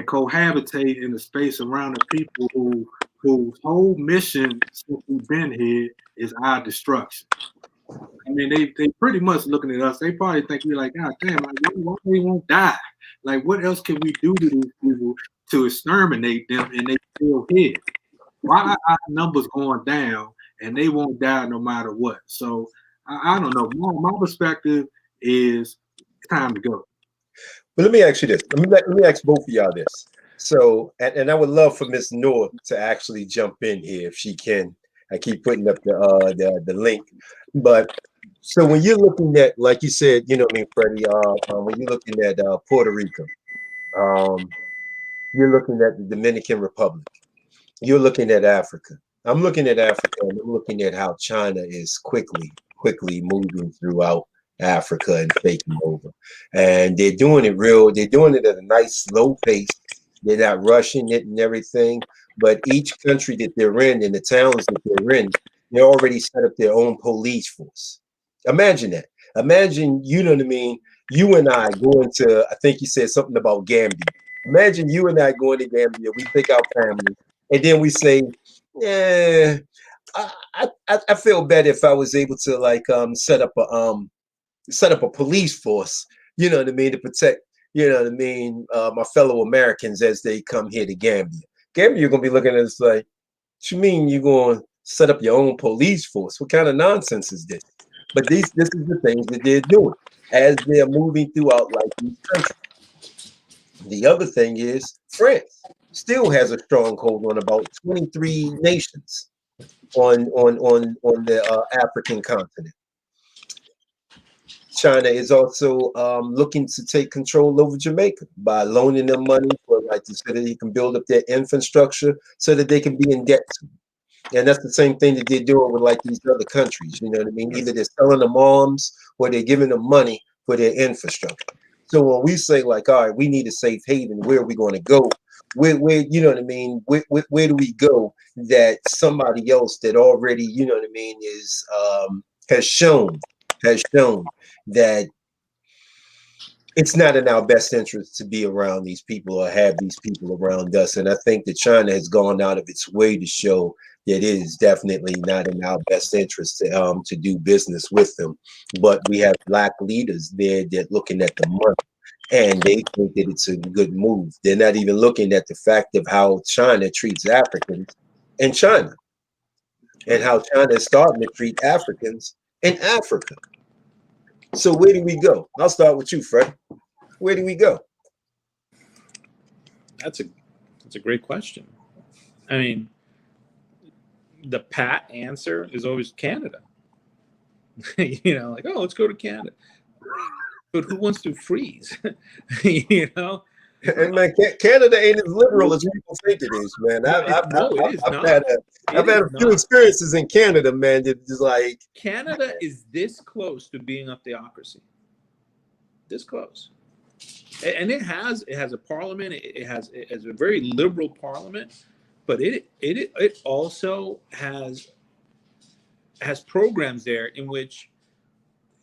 cohabitate in the space around the people whose whole mission since we've been here is our destruction? I mean, they pretty much looking at us. They probably think we're like, God damn, like, why they won't die? Like, what else can we do to these people to exterminate them and they still here? Why are our numbers going down and they won't die no matter what? So I don't know. My perspective is it's time to go. But let me ask you this. Let me ask both of y'all this. So, and I would love for Miss North to actually jump in here if she can. I keep putting up the link, but so when you're looking at, like you said, you know what I mean, Freddie, when you're looking at Puerto Rico, you're looking at the Dominican Republic, you're looking at Africa. I'm looking at Africa, and I'm looking at how China is quickly moving throughout Africa and taking over. And they're doing it at a nice slow pace. They're not rushing it and everything. But each country that they're in the towns that they're in, they already set up their own police force. Imagine that. Imagine, you know what I mean? You and I going to, I think you said something about Gambia. Imagine you and I going to Gambia. We pick our family, and then we say, yeah, I feel better if I was able to like set up a police force, you know what I mean, to protect, you know what I mean, my fellow Americans as they come here to Gambia. Gambia, you're gonna be looking at us like, what you mean you're gonna set up your own police force? What kind of nonsense is this? But this is the things that they're doing as they're moving throughout like these countries. The other thing is France still has a stronghold on about 23 nations on the African continent. China is also looking to take control over Jamaica by loaning them money for like so that they can build up their infrastructure so that they can be in debt to. And that's the same thing that they're doing with like these other countries. You know what I mean? Either they're selling them arms or they're giving them money for their infrastructure. So when we say like, all right, we need a safe haven, where are we going to go? Where you know what I mean? Where do we go that somebody else that already, you know what I mean, is has shown that it's not in our best interest to be around these people or have these people around us. And I think that China has gone out of its way to show that it is definitely not in our best interest to do business with them. But we have black leaders there that looking at the money and they think that it's a good move. They're not even looking at the fact of how China treats Africans in China and how China is starting to treat Africans in Africa. So where do we go? I'll start with you, Fred. Where do we go? That's a great question. I mean, the pat answer is always Canada. You know, like, oh, let's go to Canada. But who wants to freeze? You know? And man, Canada ain't as liberal as people think it is, man. I've had a few experiences in Canada, man. It's like Canada is this close to being a theocracy. This close, and it has a parliament. It has a very liberal parliament, but it also has programs there in which,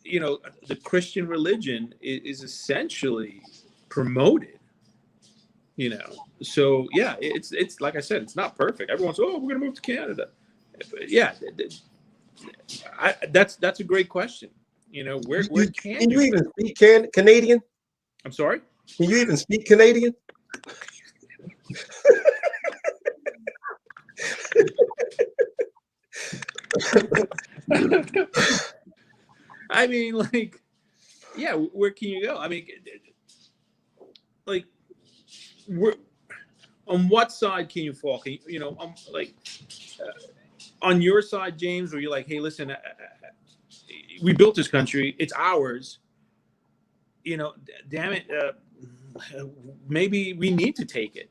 you know, the Christian religion is essentially promoted. You know, so yeah, it's like I said, it's not perfect. Everyone's, oh, we're gonna move to Canada. But yeah, that's a great question. You know, where can you even speak Canadian? I'm sorry. Can you even speak Canadian? I mean, like, yeah, where can you go? I mean, like, on what side can you fall? Can you, like, on your side, James, where you're like, hey, listen, we built this country, it's ours. Damn it, maybe we need to take it.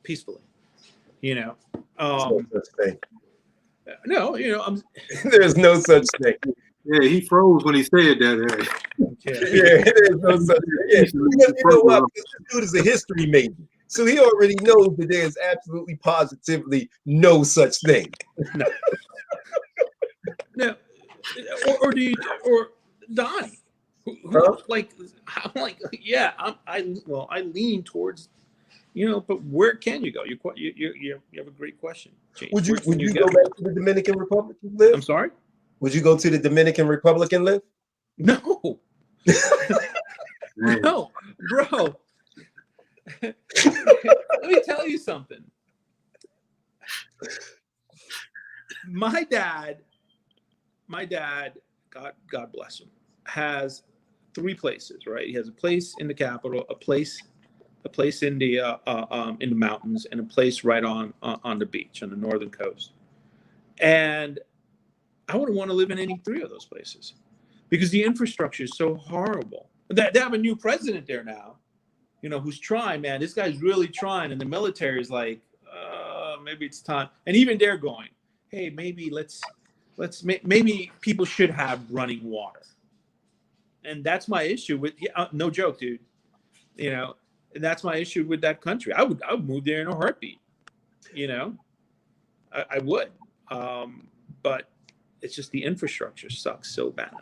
Peacefully. There's no such thing. No, There's no such thing. Yeah, he froze when he said that. Yeah, there's no such thing. Yeah, because you know what? This dude is a history major, so he already knows that there's absolutely positively no such thing. No, or do you, or Donnie, Huh? I lean towards, but where can you go? You have a great question, James. Would you go back to the Dominican Republic and live? I'm sorry? Would you go to the Dominican Republic and live? No. No, bro. Let me tell you something. My dad, God bless him, has 3 places, right? He has a place in the capital, a place in the mountains, and a place right on the beach on the northern coast. And I wouldn't want to live in any 3 of those places because the infrastructure is so horrible. They have a new president there now, who's trying, man. This guy's really trying, and the military is like, maybe it's time. And even they're going, hey, maybe maybe people should have running water. And that's my issue with, no joke, dude. And that's my issue with that country. I would move there in a heartbeat. I would. But it's just the infrastructure sucks so bad.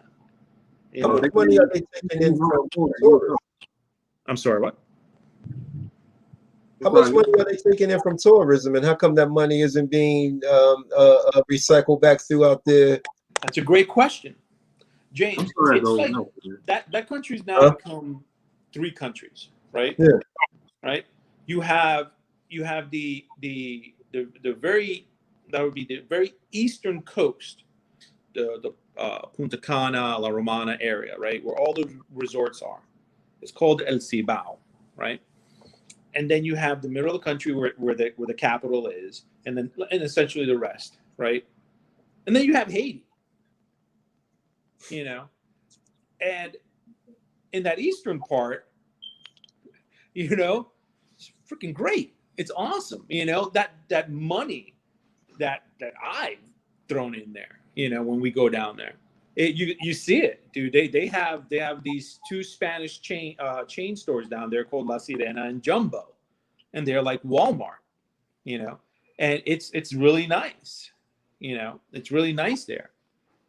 How much money are they taking in from tourism? I'm sorry, what? How much money are they taking in from tourism, and how come that money isn't being recycled back throughout the? That's a great question, James. It's like that country's now become 3 countries, right? Yeah. Right. You have the very, that would be the very eastern coast, the Punta Cana, La Romana area, right, where all the resorts are. It's called El Cibao, right? And then you have the middle of the country where the capital is, and essentially the rest, right? And then you have Haiti, and in that eastern part, it's freaking great. It's awesome, that money that I've thrown in there, when we go down there. You see it, dude. They have these 2 Spanish chain stores down there called La Sirena and Jumbo, and they're like Walmart, and it's really nice, it's really nice there,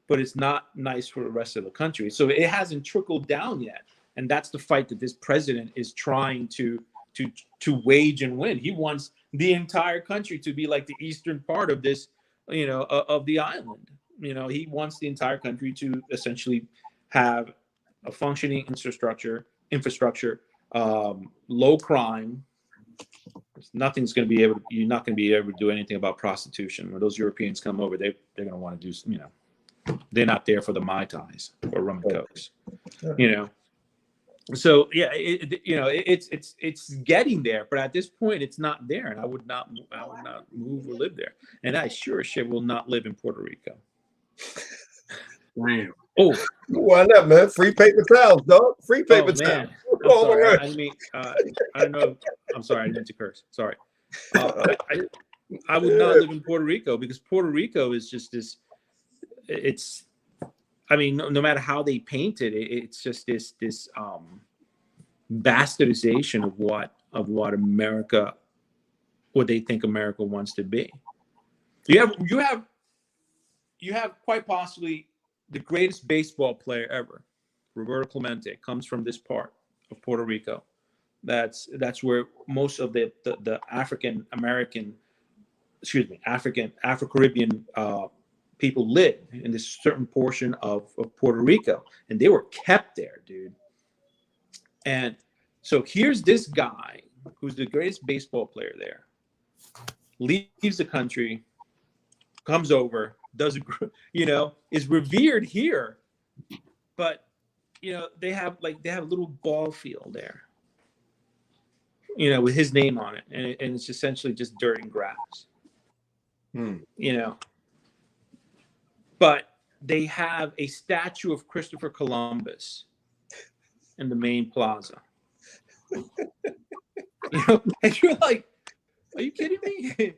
but it's not nice for the rest of the country. So it hasn't trickled down yet, and that's the fight that this president is trying to wage and win. He wants the entire country to be like the eastern part of this, of the island. He wants the entire country to essentially have a functioning infrastructure, low crime. Nothing's going to be able. You're not going to be able to do anything about prostitution. When those Europeans come over, they're going to want to do. They're not there for the Mai Tais or rum and cokes. So yeah, it's getting there, but at this point, it's not there, and I would not move or live there, and I sure as shit will not live in Puerto Rico. Damn. Oh, why not, man? Free paper towels, dog. Free paper towels. I don't know. I'm sorry. I didn't mean to curse. Sorry. I would not live in Puerto Rico because Puerto Rico is just this. It's. I mean, no matter how they paint it, it's just this bastardization of what America, what they think America wants to be. You have quite possibly the greatest baseball player ever, Roberto Clemente, comes from this part of Puerto Rico. That's where most of the African American, Afro-Caribbean people live, in this certain portion of Puerto Rico, and they were kept there, dude. And so here's this guy who's the greatest baseball player there, leaves the country, comes over, is revered here, but they have a little ball field there, with his name on it, and it's essentially just dirt and grass. you know. But they have a statue of Christopher Columbus in the main plaza. You know, and you're like, are you kidding me?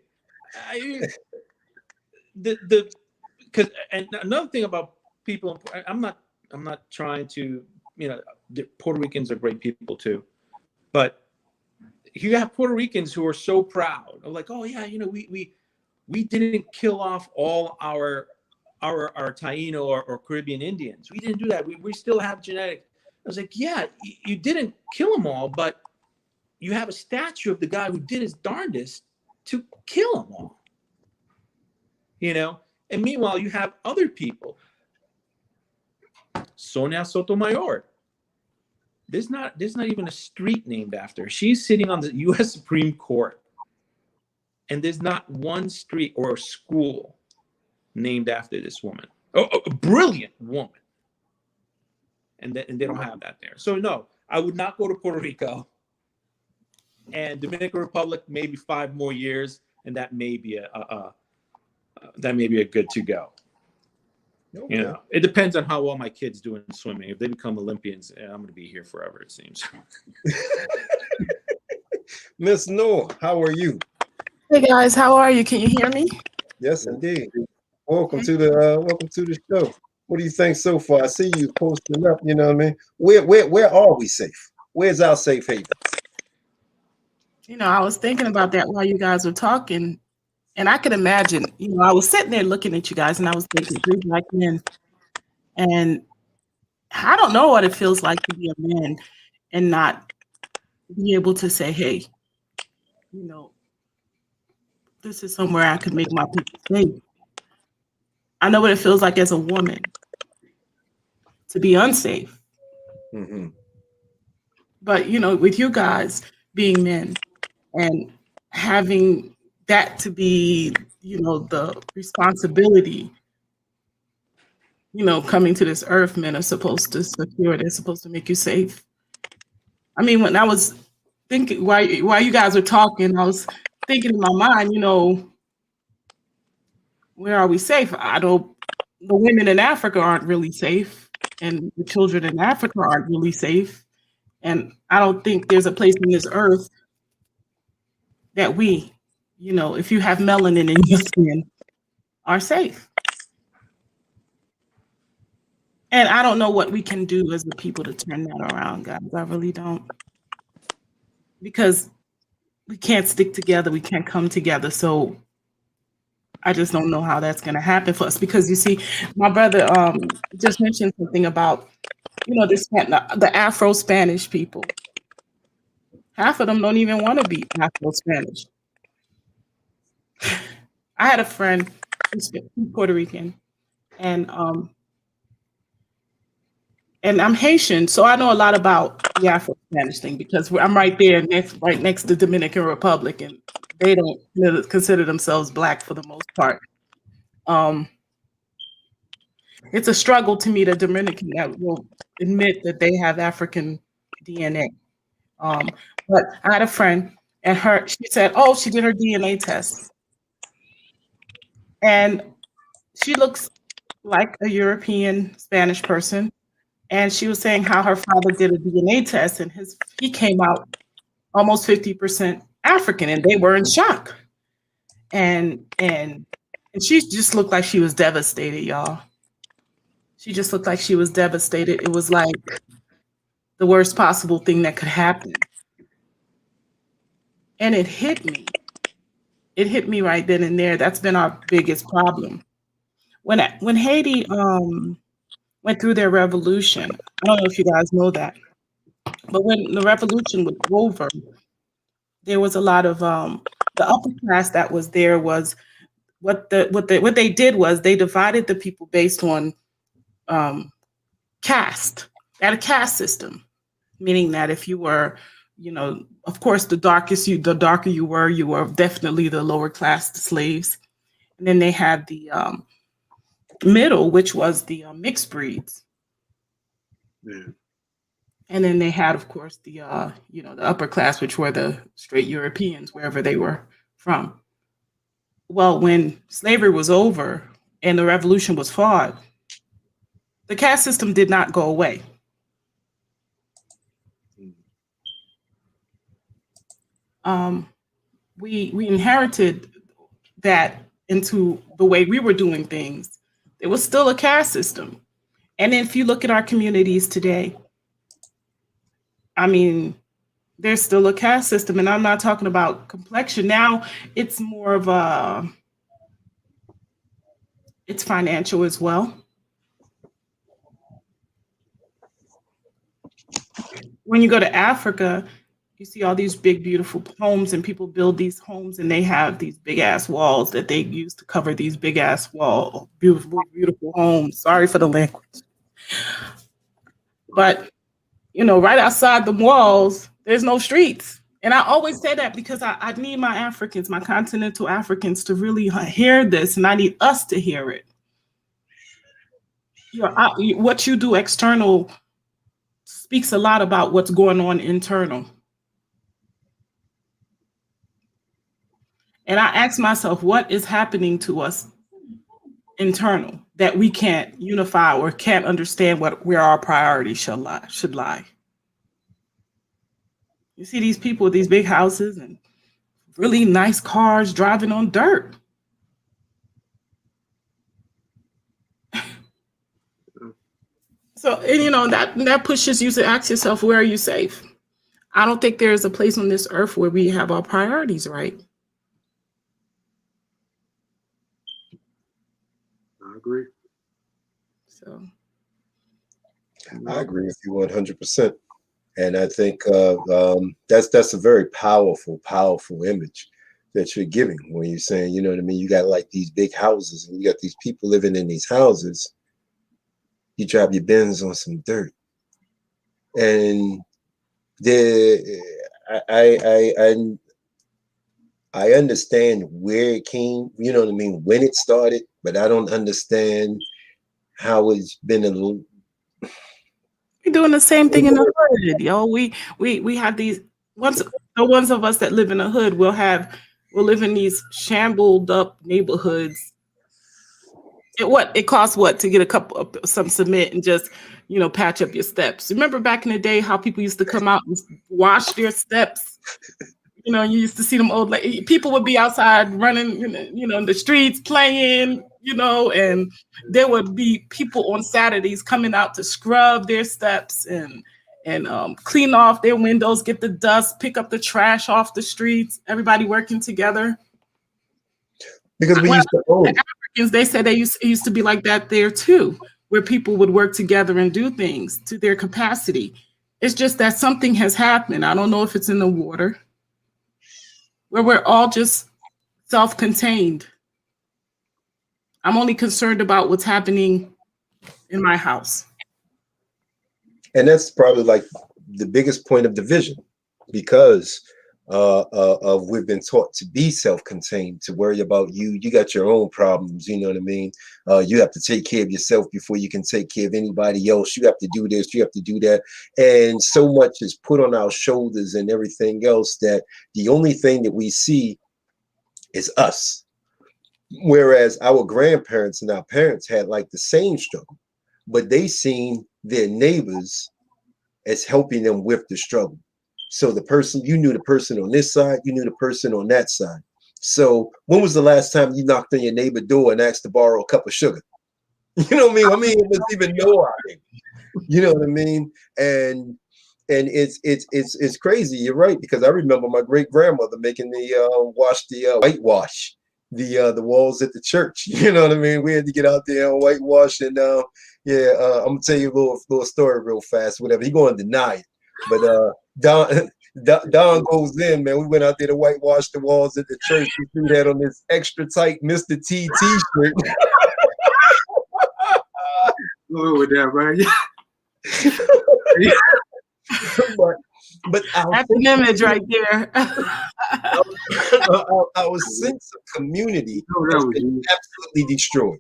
Because and another thing about people, I'm not trying to, you know, Puerto Ricans are great people too, but you have Puerto Ricans who are so proud of, like, oh yeah, you know, we didn't kill off all our Taino or Caribbean Indians. We didn't do that. We still have genetic. I was like, yeah, you didn't kill them all, but you have a statue of the guy who did his darndest to kill them all. You know, and meanwhile, you have other people. Sonia Sotomayor. There's not even a street named after her. She's sitting on the U.S. Supreme Court, and there's not one street or a school named after this woman. Oh, a brilliant woman. And they don't have that there. So no, I would not go to Puerto Rico. And Dominican Republic, maybe 5 more years, and that may be a good to go. Okay. You know, it depends on how well my kids do in swimming. If they become Olympians, I'm going to be here forever, it seems. Miss Noor, how are you? Hey guys, how are you? Can you hear me? Yes, indeed. Welcome to the show. What do you think so far? I see you posting up. You know what I mean? Where are we safe? Where's our safe haven? You know, I was thinking about that while you guys were talking, and I could imagine. You know, I was sitting there looking at you guys, and I was thinking, 3 black men, and I don't know what it feels like to be a man and not be able to say, "Hey, you know, this is somewhere I could make my people safe." I know what it feels like as a woman to be unsafe. Mm-hmm. But, you know, with you guys being men and having that to be, you know, the responsibility, you know, coming to this earth, men are supposed to secure, they're supposed to make you safe. I mean, when I was thinking, while you guys were talking, I was thinking in my mind, you know, where are we safe? I don't, the women in Africa aren't really safe, and the children in Africa aren't really safe. And I don't think there's a place in this earth that we, you know, if you have melanin in your skin, are safe. And I don't know what we can do as the people to turn that around, guys. I really don't. Because we can't stick together, we can't come together. So I just don't know how that's going to happen for us. Because you see, my brother just mentioned something about, you know, the Afro-Spanish people. Half of them don't even want to be Afro-Spanish. I had a friend who's Puerto Rican, and I'm Haitian, so I know a lot about the Afro-Spanish thing because I'm right there, right next to Dominican Republic, and they don't consider themselves Black for the most part. It's a struggle to meet a Dominican that will admit that they have African DNA. But I had a friend, and she said, oh, she did her DNA test. And she looks like a European Spanish person. And she was saying how her father did a DNA test, and he came out almost 50% African, and they were in shock. And she just looked like she was devastated, y'all. She just looked like she was devastated. It was like the worst possible thing that could happen. And it hit me. It hit me right then and there. That's been our biggest problem. When Haiti went through their revolution, I don't know if you guys know that, but when the revolution was over, there was a lot of the upper class that was there was what they did was they divided the people based on caste. They had a caste system, meaning that if you were, you know, of course, the darker you were definitely the lower class slaves. And then they had the middle, which was the mixed breeds. Yeah. And then they had, of course, the the upper class, which were the straight Europeans, wherever they were from. well, when slavery was over and the revolution was fought, the caste system did not go away. We inherited that into the way we were doing things. It was still a caste system. And if you look at our communities today, I mean, there's still a caste system, and I'm not talking about complexion. Now it's more of a, it's financial as well. When you go to Africa, you see all these big, beautiful homes, and people build these homes, and they have these big ass walls that they use to cover these big ass wall, beautiful, beautiful homes. Sorry for the language. But, you know, right outside the walls, there's no streets. And I always say that because I need my Africans, my continental Africans, to really hear this, and I need us to hear it. You know, what you do external speaks a lot about what's going on internal. And I ask myself, what is happening to us internal that we can't unify or can't understand where our priorities should lie? You see these people with these big houses and really nice cars driving on dirt. So, and, you know, that pushes you to ask yourself, where are you safe? I don't think there is a place on this earth where we have our priorities right. I agree. So I agree with you 100%. And I think that's a very powerful image that you're giving when you're saying, you know what I mean? You got like these big houses and you got these people living in these houses. You drive your Benz on some dirt. And I understand where it came, you know what I mean, when it started, but I don't understand how it's been a little. We're doing the same thing in the hood, yo. We have these the ones of us that live in the hood we'll live in these shambled up neighborhoods. It costs what to get a couple of some cement and just, you know, patch up your steps. Remember back in the day how people used to come out and wash their steps? You know, you used to see them old, like people would be outside running, you know, in the streets playing, you know, and there would be people on Saturdays coming out to scrub their steps and clean off their windows, get the dust, pick up the trash off the streets, everybody working together. Because we used to own. Africans, they said it used to be like that there too, where people would work together and do things to their capacity. It's just that something has happened. I don't know if it's in the water, where we're all just self-contained. I'm only concerned about what's happening in my house. And that's probably like the biggest point of division, because of we've been taught to be self-contained, to worry about you. You got your own problems, you know what I mean? You have to take care of yourself before you can take care of anybody else. You have to do this, you have to do that. And so much is put on our shoulders and everything else that the only thing that we see is us. Whereas our grandparents and our parents had like the same struggle, but they seen their neighbors as helping them with the struggle. So the person, you knew the person on this side, you knew the person on that side. So when was the last time you knocked on your neighbor's door and asked to borrow a cup of sugar? You know what I mean? I mean, it was even nobody. You know what I mean? And it's crazy. You're right, because I remember my great grandmother making the whitewash the walls at the church. You know what I mean? We had to get out there and whitewash. And I'm gonna tell you a little story real fast. Whatever, he gonna deny it, but Don goes in, man. We went out there to whitewash the walls at the church. He threw that on this extra tight Mr. T t-shirt. Go with that, right? But that's an image right there. Our sense of community has been absolutely destroyed.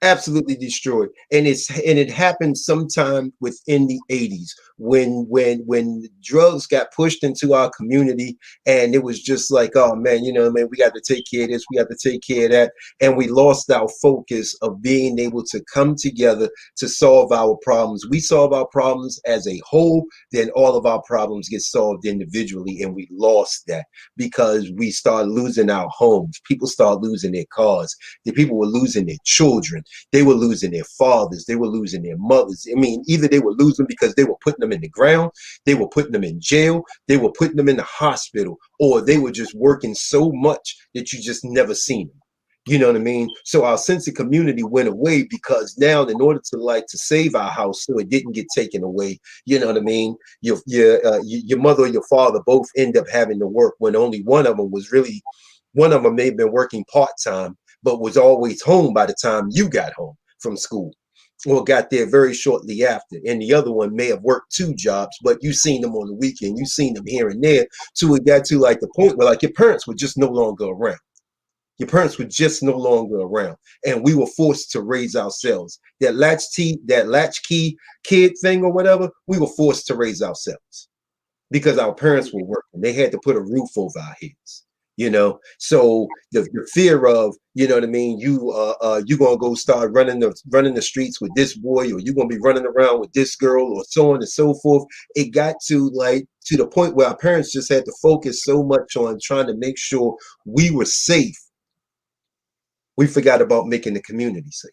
Absolutely destroyed. And it happened sometime within the 80s when drugs got pushed into our community, and it was just like, oh man, you know, man, we got to take care of this, we got to take care of that, and we lost our focus of being able to come together to solve our problems. We solve our problems as a whole, then all of our problems get solved individually, and we lost that because we started losing our homes. People started losing their cars. The people were losing their children. They were losing their fathers. They were losing their mothers. I mean, either they were losing because they were putting them in the ground, they were putting them in jail, they were putting them in the hospital, or they were just working so much that you just never seen them. You know what I mean? So our sense of community went away because now, in order to save our house so it didn't get taken away, you know what I mean? Your mother or your father both end up having to work when only one of them may have been working part-time, but was always home by the time you got home from school, or got there very shortly after. And the other one may have worked 2 jobs, but you seen them on the weekend, you seen them here and there, till it got to like the point where like your parents were just no longer around. Your parents were just no longer around, and we were forced to raise ourselves. That latchkey kid thing or whatever, we were forced to raise ourselves because our parents were working. They had to put a roof over our heads, you know. So the fear of, you know what I mean, you gonna go start running the streets with this boy, or you're gonna be running around with this girl, or so on and so forth. It got to the point where our parents just had to focus so much on trying to make sure we were safe. We forgot about making the community safe.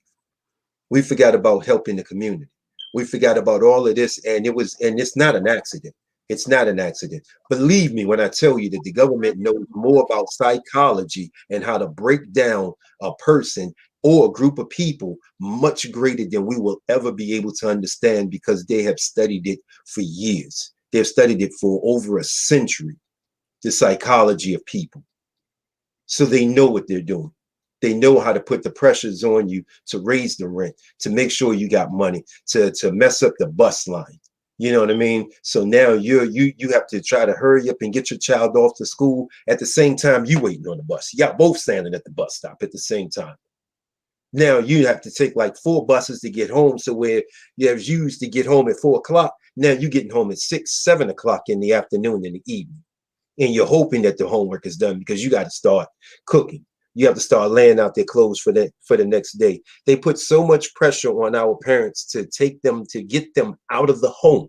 We forgot about helping the community. We forgot about all of this, and it's not an accident. It's not an accident. Believe me when I tell you that the government knows more about psychology and how to break down a person or a group of people much greater than we will ever be able to understand, because they have studied it for years. They've studied it for over a century, the psychology of people. So they know what they're doing. They know how to put the pressures on you to raise the rent, to make sure you got money, to mess up the bus line. You know what I mean? So now you have to try to hurry up and get your child off to school at the same time you waiting on the bus. Y'all both standing at the bus stop at the same time. Now you have to take like 4 buses to get home. So where you have used to get home at 4 o'clock, now you're getting home at 6, 7 o'clock in the afternoon, in the evening. And you're hoping that the homework is done because you got to start cooking. You have to start laying out their clothes for the next day. They put so much pressure on our parents to get them out of the home,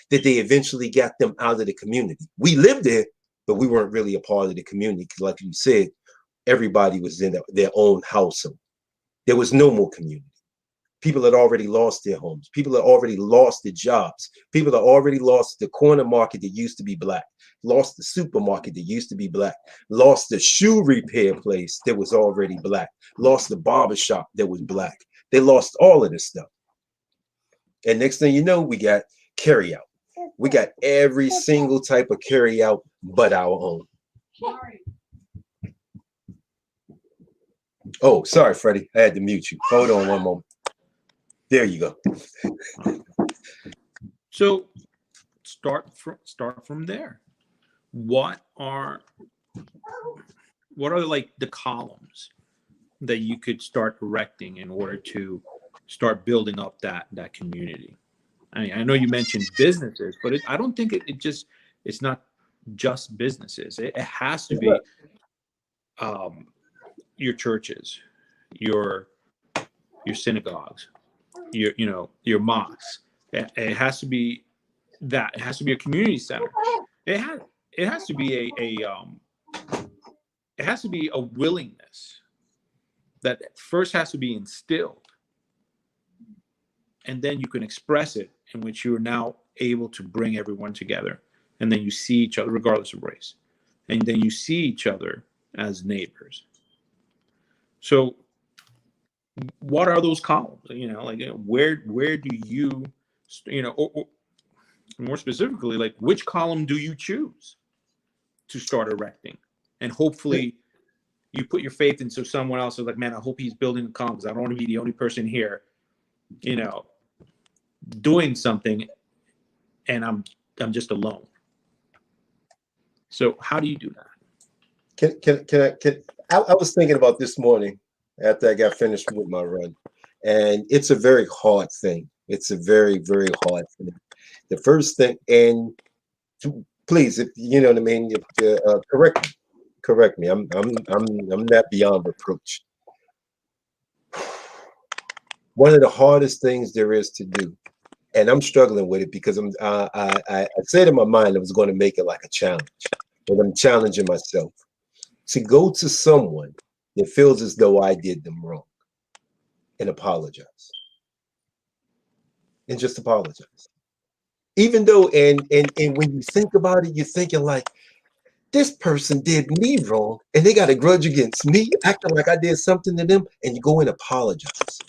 that they eventually got them out of the community. We lived there, but we weren't really a part of the community because, like you said, everybody was in their own household. There was no more community. People had already lost their homes. People had already lost their jobs. People had already lost the corner market that used to be black, lost the supermarket that used to be black, lost the shoe repair place that was already black, lost the barbershop that was black. They lost all of this stuff. And next thing you know, we got carry out. We got every single type of carry out but our own. Oh, sorry, Freddie. I had to mute you. Hold on one moment. There you go. So start from there. What are like the columns that you could start erecting in order to start building up that community? I mean, I know you mentioned businesses, but I don't think it's not just businesses. It has to be your churches, your synagogues, your mosques. It has to be that. It has to be a community center. It has to be it has to be a willingness that first has to be instilled, and then you can express it, in which you are now able to bring everyone together, and then you see each other regardless of race, and then you see each other as neighbors. So what are those columns? Where do you, or more specifically, like which column do you choose to start erecting? And hopefully you put your faith into someone else. So like, man, I hope he's building a column because I don't want to be the only person here, doing something, and I'm just alone. So how do you do that? I was thinking about this morning after I got finished with my run, and it's a very hard thing. It's a very, very hard thing. The first thing, and please, if you know what I mean, correct me. I'm not beyond reproach. One of the hardest things there is to do, and I'm struggling with it because I said in my mind I was going to make it like a challenge, but I'm challenging myself to go to someone that feels as though I did them wrong and apologize, and just apologize. Even though, and when you think about it, you're thinking like, this person did me wrong, and they got a grudge against me, acting like I did something to them, and you go and apologize.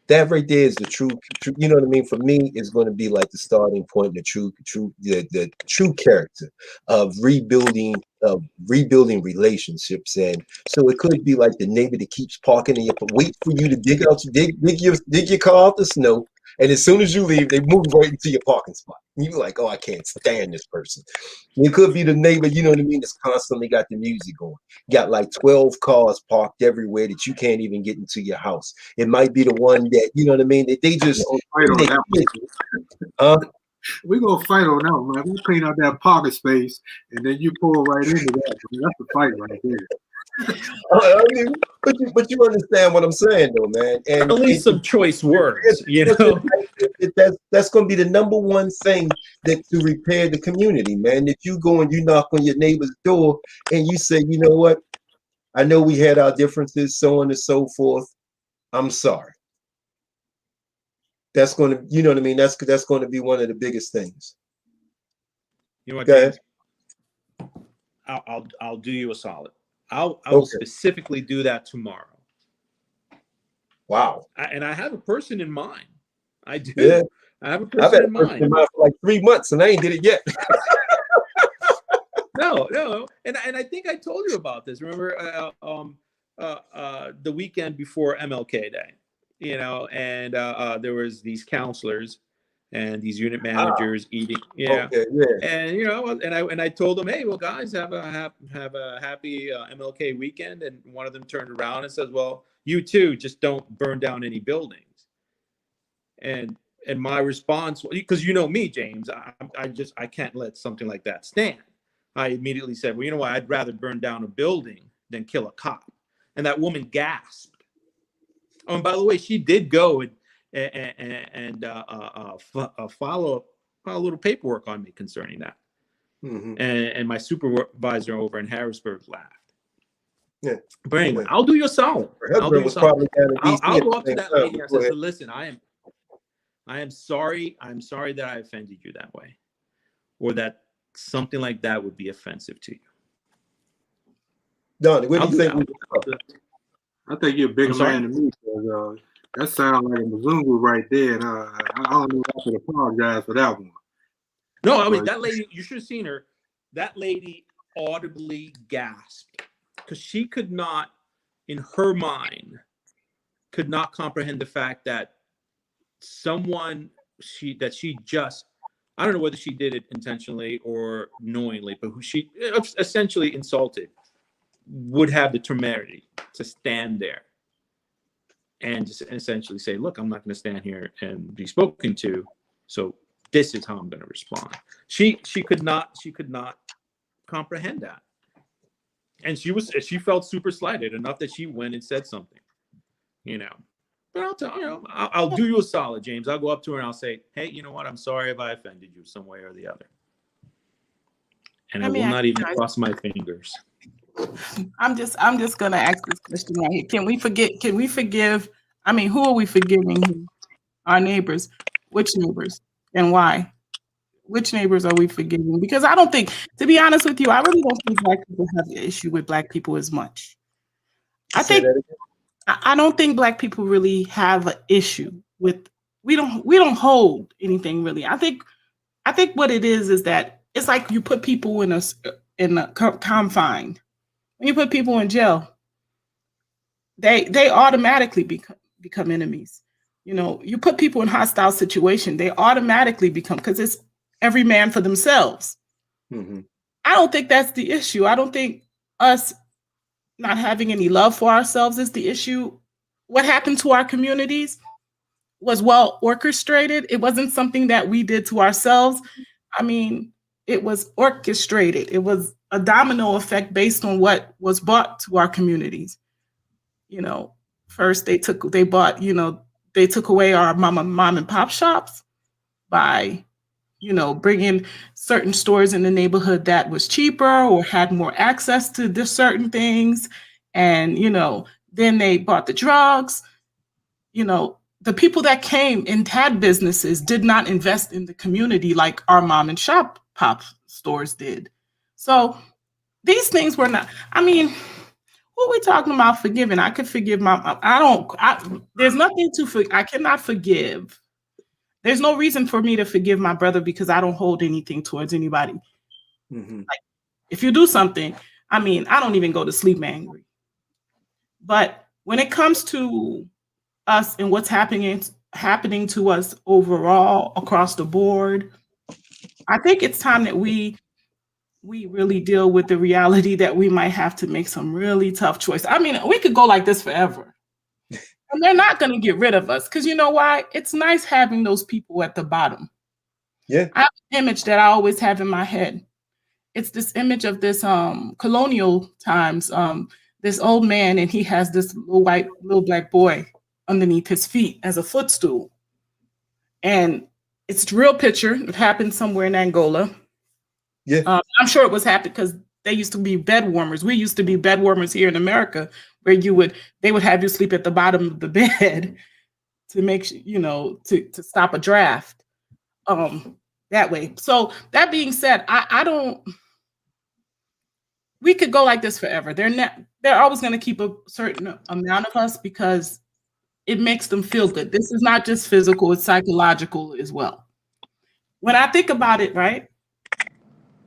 That right there is the true, you know what I mean? For me, it's going to be like the starting point, the true character of rebuilding relationships. And so it could be like the neighbor that keeps parking and you wait for you to dig your car out the snow. And as soon as you leave, they move right into your parking spot. And you're like, oh, I can't stand this person. It could be the neighbor, you know what I mean, that's constantly got the music going. Got like 12 cars parked everywhere that you can't even get into your house. It might be the one that, you know what I mean, that they just... We're going to fight on that one, man. We clean out that pocket space, and then you pull right into that. I mean, that's a fight right there. I mean, but you understand what I'm saying, though, man. And at least some choice words, you know. That's going to be the number one thing that to repair the community, man. If you go and you knock on your neighbor's door and you say, you know what, I know we had our differences, so on and so forth. I'm sorry. That's going to, you know what I mean. That's going to be one of the biggest things. You know what, James? I'll do you a solid. I will specifically do that tomorrow. Wow. And I have a person in mind. I do. Yeah. I have a person in mind. For like 3 months and I ain't did it yet. No. And I think I told you about this. Remember the weekend before MLK Day, you know, and there was these counselors and these unit managers eating, and you know, and I told them, hey, well, guys, have a happy MLK weekend, and one of them turned around and says, well, you too, just don't burn down any buildings. And my response, because you know me, James, I can't let something like that stand. I immediately said, well, you know what, I'd rather burn down a building than kill a cop. And that woman gasped. Oh, and by the way, she did go and file a little paperwork on me concerning that. Mm-hmm. And my supervisor over in Harrisburg laughed. Yeah. But anyway, I'll do you a solid. I'll go up to that lady and I said, listen, I am sorry. I'm sorry that I offended you that way, or that something like that would be offensive to you. Donnie, what do you think? I think you're a bigger man than me. Because, that sounds like a Mzungu right there. And I don't know if I should apologize for that one. No, I mean, that lady, you should have seen her. That lady audibly gasped because she could not, in her mind, could not comprehend the fact that someone she just, I don't know whether she did it intentionally or knowingly, but who she essentially insulted would have the temerity to stand there and just essentially say, look, I'm not going to stand here and be spoken to. So this is how I'm going to respond. She could not comprehend that. And she felt super slighted enough that she went and said something, you know. But I'll do you a solid, James. I'll go up to her and I'll say, hey, you know what? I'm sorry if I offended you some way or the other. And I will not even cross my fingers. I'm just gonna ask this question right here. Can we forgive? I mean, who are we forgiving? Our neighbors. Which neighbors and why? Which neighbors are we forgiving? Because I don't think, to be honest with you, I really don't think Black people have an issue with Black people as much. I don't think Black people really have an issue with. We don't hold anything really. I think what it is that it's like you put people in a confined. When you put people in jail, they automatically become enemies. You know, you put people in hostile situation, they automatically become, because it's every man for themselves. Mm-hmm. I don't think that's the issue. I don't think us not having any love for ourselves is the issue. What happened to our communities was well orchestrated. It wasn't something that we did to ourselves. I mean, it was orchestrated. It was a domino effect based on what was brought to our communities. You know, first they took away our mom and pop shops by, bringing certain stores in the neighborhood that was cheaper or had more access to the certain things. And, then they bought the drugs. The people that came and had businesses did not invest in the community like our mom and pop stores did. So these things were not, what are we talking about forgiving? I could forgive there's nothing I cannot forgive. There's no reason for me to forgive my brother because I don't hold anything towards anybody. Mm-hmm. Like, if you do something, I don't even go to sleep angry. But when it comes to us and what's happening to us overall across the board, I think it's time that we really deal with the reality that we might have to make some really tough choices. We could go like this forever. And they're not going to get rid of us because you know why? It's nice having those people at the bottom. Yeah. I have an image that I always have in my head. It's this image of this colonial times, this old man, and he has this little black boy underneath his feet as a footstool. And it's a real picture. It happened somewhere in Angola. Yeah. I'm sure it was happening because they used to be bed warmers. We used to be bed warmers here in America where they would have you sleep at the bottom of the bed to make to stop a draft that way. So that being said, we could go like this forever. They're always going to keep a certain amount of us because it makes them feel good. This is not just physical, it's psychological as well. When I think about it, right?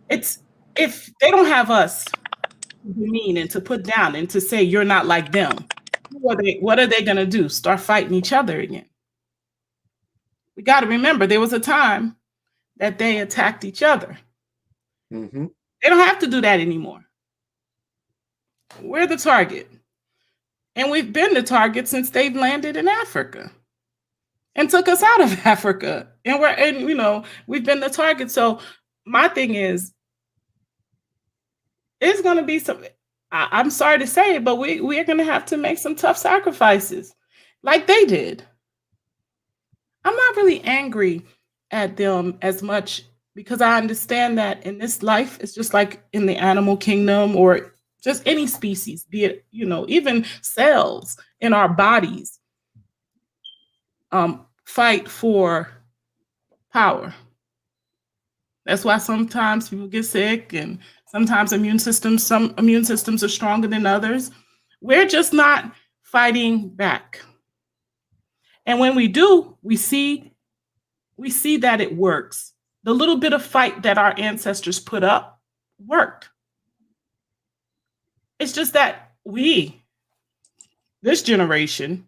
It's if they don't have us to be mean and to put down and to say you're not like them, what are they going to do? Start fighting each other again? We got to remember there was a time that they attacked each other. Mm-hmm. They don't have to do that anymore. We're the target. And we've been the target since they've landed in Africa and took us out of Africa. And we've been the target. So my thing is, it's going to be I'm sorry to say it, but we are going to have to make some tough sacrifices like they did. I'm not really angry at them as much because I understand that in this life, it's just like in the animal kingdom or just any species, be it, even cells in our bodies, fight for power. That's why sometimes people get sick and sometimes some immune systems are stronger than others. We're just not fighting back. And when we do, we see that it works. The little bit of fight that our ancestors put up worked. It's just that this generation,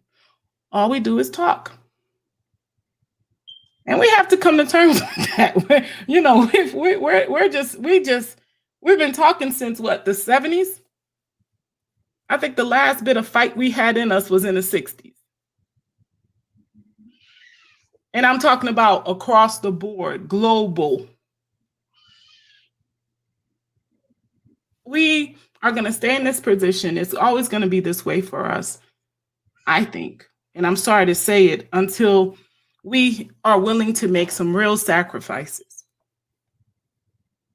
all we do is talk. And we have to come to terms with that. We've been talking since what, the 70s? I think the last bit of fight we had in us was in the 60s. And I'm talking about across the board, global. We are going to stay in this position. It's always going to be this way for us, I think. And I'm sorry to say it, until we are willing to make some real sacrifices.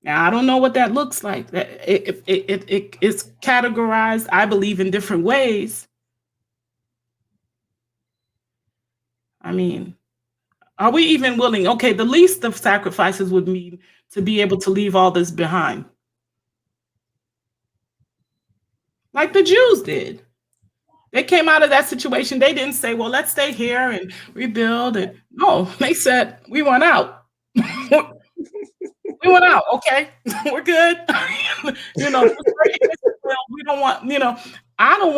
Now, I don't know what that looks like. It's categorized, I believe, in different ways. Are we even willing? Okay, the least of sacrifices would mean to be able to leave all this behind. Like the Jews did. They came out of that situation. They didn't say, well, let's stay here and rebuild it. No, they said, we want out. We went out. Okay, we're good. We don't want, I don't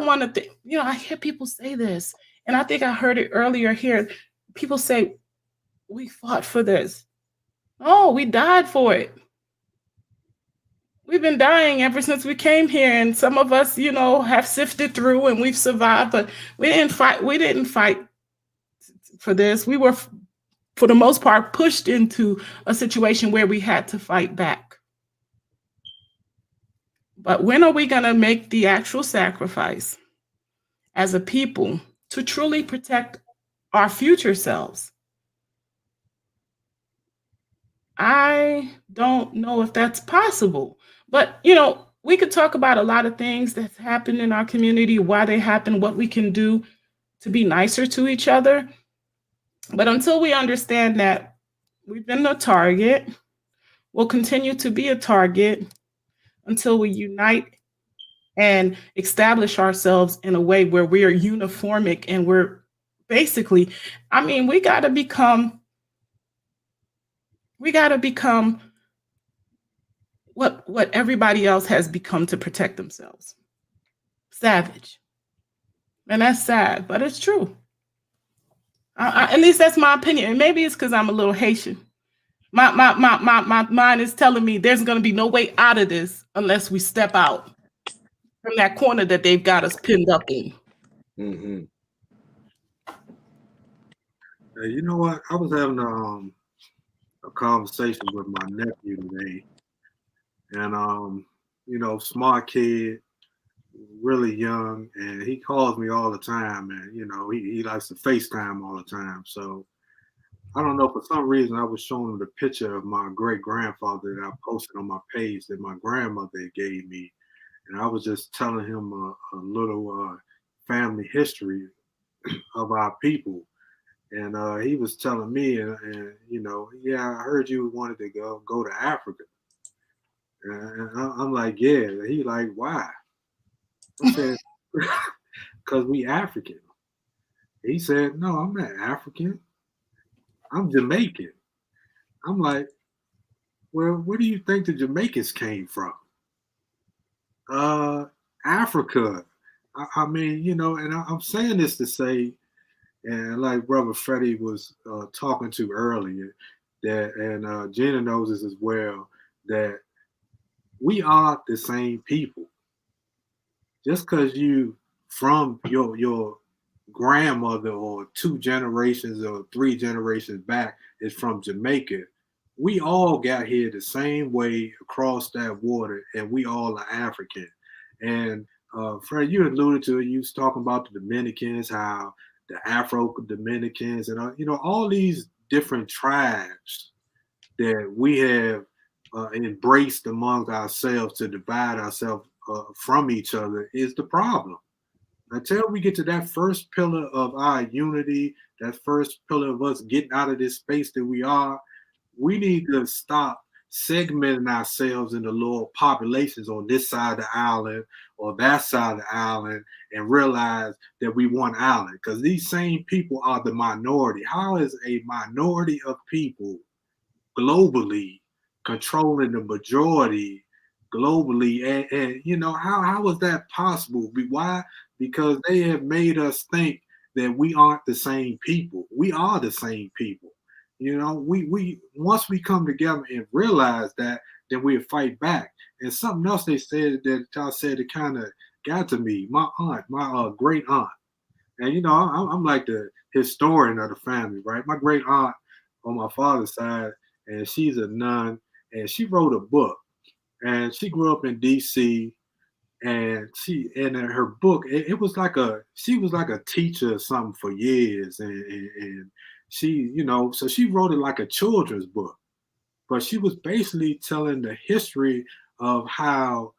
want to think, I hear people say this, and I think I heard it earlier here. People say, we fought for this. Oh, we died for it. We've been dying ever since we came here, and some of us, have sifted through and we've survived, but we didn't fight for this. We were, for the most part, pushed into a situation where we had to fight back. But when are we going to make the actual sacrifice as a people to truly protect our future selves? I don't know if that's possible. But, we could talk about a lot of things that's happened in our community, why they happen, what we can do to be nicer to each other. But until we understand that we've been a target, we'll continue to be a target until we unite and establish ourselves in a way where we are uniformic and we're basically, we got to become what everybody else has become to protect themselves. Savage. And that's sad, but it's true. At least that's my opinion. And maybe it's because I'm a little Haitian. My mind is telling me there's going to be no way out of this unless we step out from that corner that they've got us pinned up in. Mm-hmm. Hey, you know what? I was having a conversation with my nephew today, and smart kid, really young, and he calls me all the time, and he likes to FaceTime all the time. So I don't know, for some reason I was showing him the picture of my great grandfather that I posted on my page that my grandmother gave me, and I was just telling him a little family history of our people. And he was telling me, and yeah, I heard you wanted to go to Africa. And I'm like, yeah. He like, why? I said, because we African. He said, no, I'm not African. I'm Jamaican. I'm like, well, where do you think the Jamaicans came from? Africa. And I'm saying this to say, and like Brother Freddie was talking to earlier, that, and Gina knows this as well, that we are the same people. Just because you from your grandmother or 2 generations or 3 generations back is from Jamaica, we all got here the same way across that water, and we all are African. And Fred, you alluded to it. You was talking about the Dominicans, how the Afro Dominicans, and all these different tribes that we have embraced among ourselves to divide ourselves from each other is the problem. Until we get to that first pillar of our unity, that first pillar of us getting out of this space that we are, we need to stop segmenting ourselves into little populations on this side of the island or that side of the island and realize that we one island, because these same people are the minority. How is a minority of people globally controlling the majority globally? And how is that possible? Why? Because they have made us think that we aren't the same people. We are the same people. We once we come together and realize that, then we'll fight back. And something else they said that y'all said that kind of got to me. My aunt, my great aunt, and I'm like the historian of the family, right? My great aunt on my father's side, and she's a nun, and she wrote a book, and she grew up in D.C. And in her book, it was like she was like a teacher or something for years, and she, so she wrote it like a children's book, but she was basically telling the history of how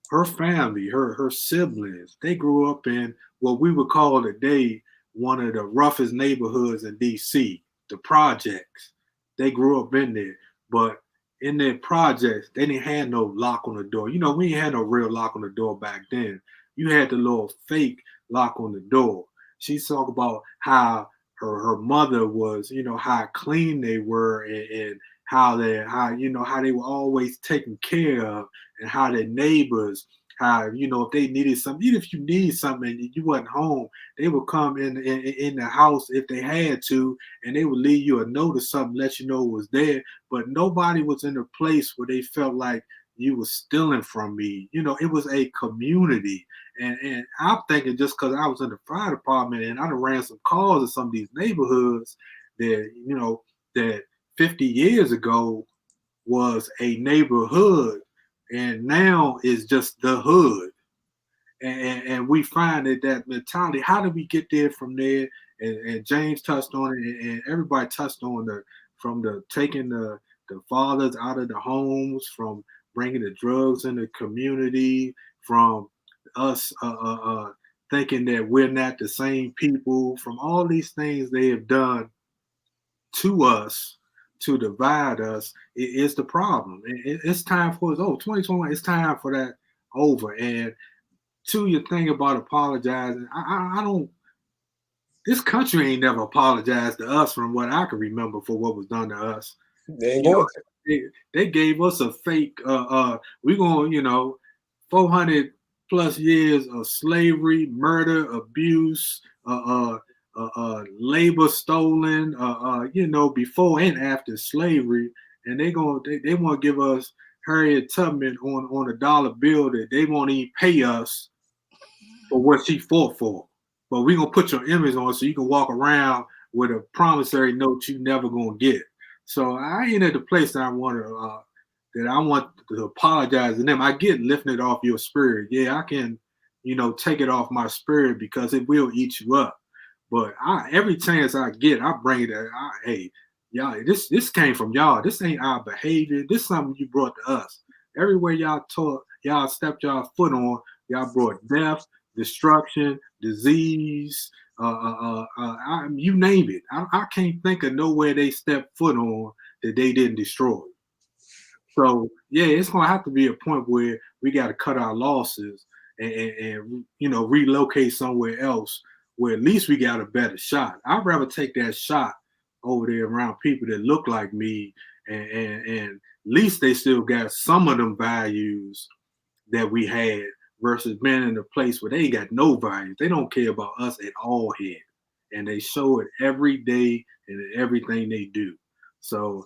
her family, her siblings, they grew up in what we would call today one of the roughest neighborhoods in DC, the projects. They grew up in there, but in their projects, they didn't have no lock on the door. We ain't had no real lock on the door back then. You had the little fake lock on the door. She talked about how her mother was, how clean they were, and how they were always taken care of, and how their neighbors, how if they needed something, even if you need something and you wasn't home, they would come in the house if they had to, and they would leave you a note or something, let you know it was there. But nobody was in a place where they felt like you were stealing from me. You know, it was a community. And I'm thinking just because I was in the fire department and I done ran some calls in some of these neighborhoods that, you know, that 50 years ago was a neighborhood and now is just the hood. And we find that mentality. How did we get there from there? And James touched on it, and everybody touched on the taking the fathers out of the homes, from bringing the drugs in the community, from us thinking that we're not the same people, from all these things they have done to us to divide us. It is the problem. It's time for us. 2021. It's time for that over. And to your thing about apologizing, I don't. This country ain't never apologized to us, from what I can remember, for what was done to us. They ain't You going know, they gave us a fake. We're going, 400 plus years of slavery, murder, abuse, labor stolen. Before and after slavery, and they want to give us Harriet Tubman on a dollar bill that they won't even pay us for what she fought for. But we're going to put your image on so you can walk around with a promissory note you never going to get. So I ain't at the place that I want to apologize to them. I get lifting it off your spirit. Yeah, I can, take it off my spirit because it will eat you up. But every chance I get, I bring it. Hey, y'all, this came from y'all. This ain't our behavior. This is something you brought to us. Everywhere y'all stepped y'all foot on, y'all brought death, destruction, disease, you name it. I can't think of nowhere they stepped foot on that they didn't destroy. So yeah, it's gonna have to be a point where we got to cut our losses and relocate somewhere else where at least we got a better shot. I'd rather take that shot over there around people that look like me, and at least they still got some of them values that we had, versus being in a place where they got no values. They don't care about us at all here. And they show it every day and in everything they do. So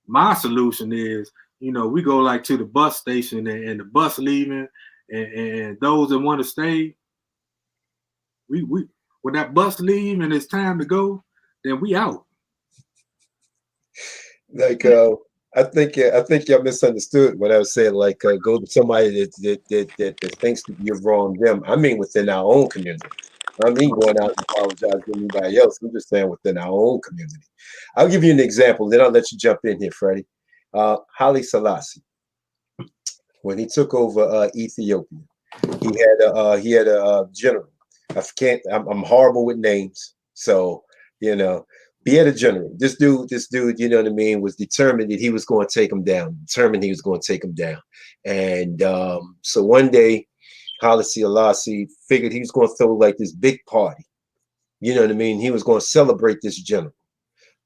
my solution is, we go like to the bus station and the bus leaving, and those that want to stay, we when that bus leave and it's time to go, then we out. Like I think y'all misunderstood what I was saying. Like go to somebody that thinks that you've wronged them. I mean within our own community. I mean going out and apologize to anybody else. I'm just saying within our own community. I'll give you an example, then I'll let you jump in here, Freddie. Haile Selassie, when he took over Ethiopia, he had a general. I'm horrible with names, so he had a general. This dude, was determined that he was going to take him down. And so one day, Haile Selassie figured he was going to throw like this big party. He was going to celebrate this general.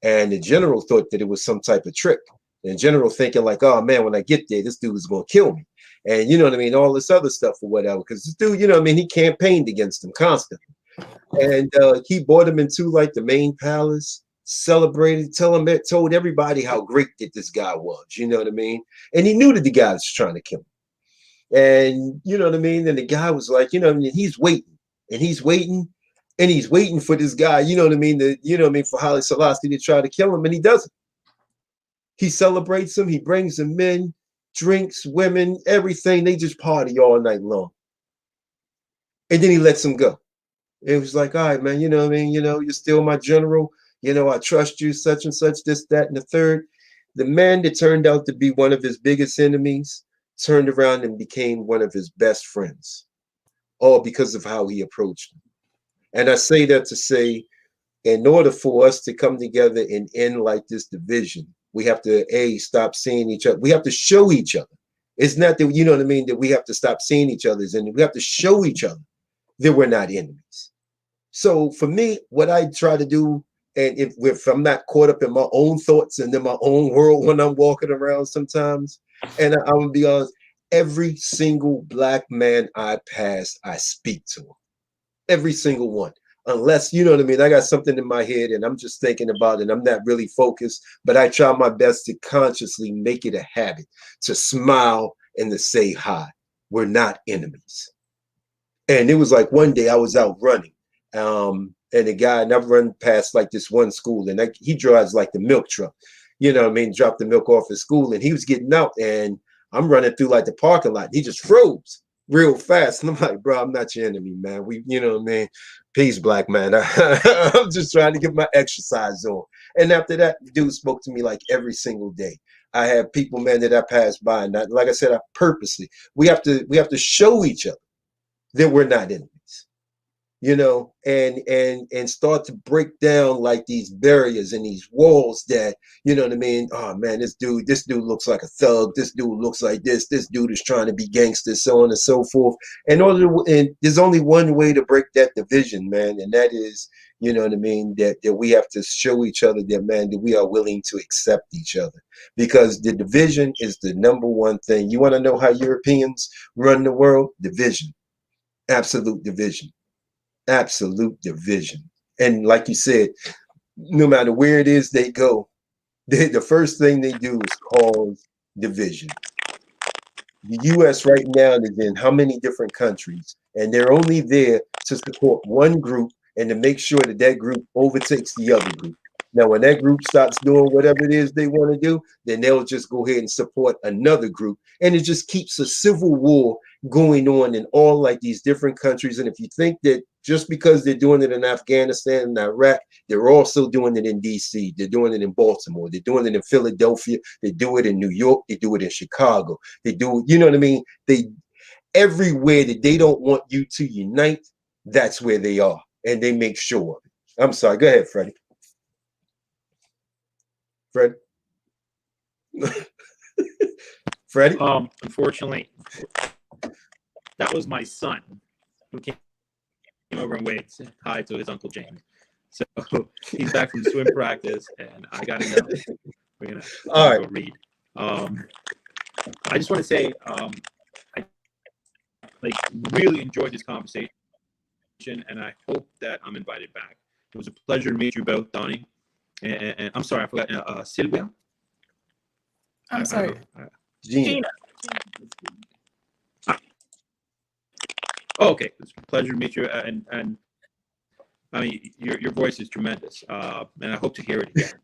And the general thought that it was some type of trick. And the general thinking like, oh man, when I get there, this dude is going to kill me. And all this other stuff or whatever. Because this dude, he campaigned against him constantly. And he brought him into like the main palace, celebrated, told everybody how great that this guy was, And he knew that the guy was trying to kill him. And and the guy was like, he's waiting and he's waiting and he's waiting for this guy, for Haile Selassie to try to kill him, and he doesn't. He celebrates him, he brings him in, drinks, women, everything. They just party all night long. And then he lets him go. It was like, all right, man, you're still my general. I trust you, such and such, this, that, and the third. The man that turned out to be one of his biggest enemies turned around and became one of his best friends, all because of how he approached him. And I say that to say, in order for us to come together and end like this division, we have to, stop seeing each other. We have to show each other. It's not that, that we have to stop seeing each other. And we have to show each other that we're not enemies. So for me, what I try to do, and if I'm not caught up in my own thoughts and in my own world when I'm walking around sometimes, and I'm gonna be honest, every single black man I pass, I speak to him. Every single one. unless, you know what I mean, I got something in my head and I'm just thinking about it and I'm not really focused, but I try my best to consciously make it a habit to smile and to say hi. We're not enemies. And it was like one day I was out running, and the guy, and I've run past like this one school, and he drives like the milk truck, you know what I mean, dropped the milk off at school, and he was getting out, and I'm running through like the parking lot. He just froze real fast, and I'm like, bro, I'm not your enemy, man. We, you know what I mean? Peace, black man. I'm just trying to get my exercise on. And after that, the dude spoke to me like every single day. I have people, man, that I pass by, and like I said, I purposely, we have to show each other that we're not enemies, you know, and start to break down like these barriers and these walls that, you know what I mean? Oh man, this dude looks like a thug. This dude looks like this dude is trying to be gangster, so on and so forth. And there's only one way to break that division, man, and that is, you know what I mean, that we have to show each other that, man, that we are willing to accept each other, because the division is the number one thing. You want to know how Europeans run the world? Division. Absolute division. Absolute division. And like you said, no matter where it is they go, the first thing they do is cause division. The U.S. right now is in how many different countries, and they're only there to support one group and to make sure that that group overtakes the other group. Now, when that group starts doing whatever it is they want to do, then they'll just go ahead and support another group. And it just keeps a civil war going on in all like these different countries. And if you think that just because they're doing it in Afghanistan and Iraq, they're also doing it in DC, they're doing it in Baltimore, they're doing it in Philadelphia, they do it in New York, they do it in Chicago, they do, you know what I mean? They everywhere that they don't want you to unite, that's where they are. And they make sure of it. I'm sorry, go ahead, Freddie. Fred? Freddie? Unfortunately, that was my son who came over and waved hi to his Uncle James. So he's back from swim practice, and I got to go. We're gonna go read. I just want to say, I really enjoyed this conversation, and I hope that I'm invited back. It was a pleasure to meet you both, Donnie. And I'm sorry, I forgot Sylvia. I'm sorry, Gina. Oh, okay, it's a pleasure to meet you, and I mean your voice is tremendous, and I hope to hear it again.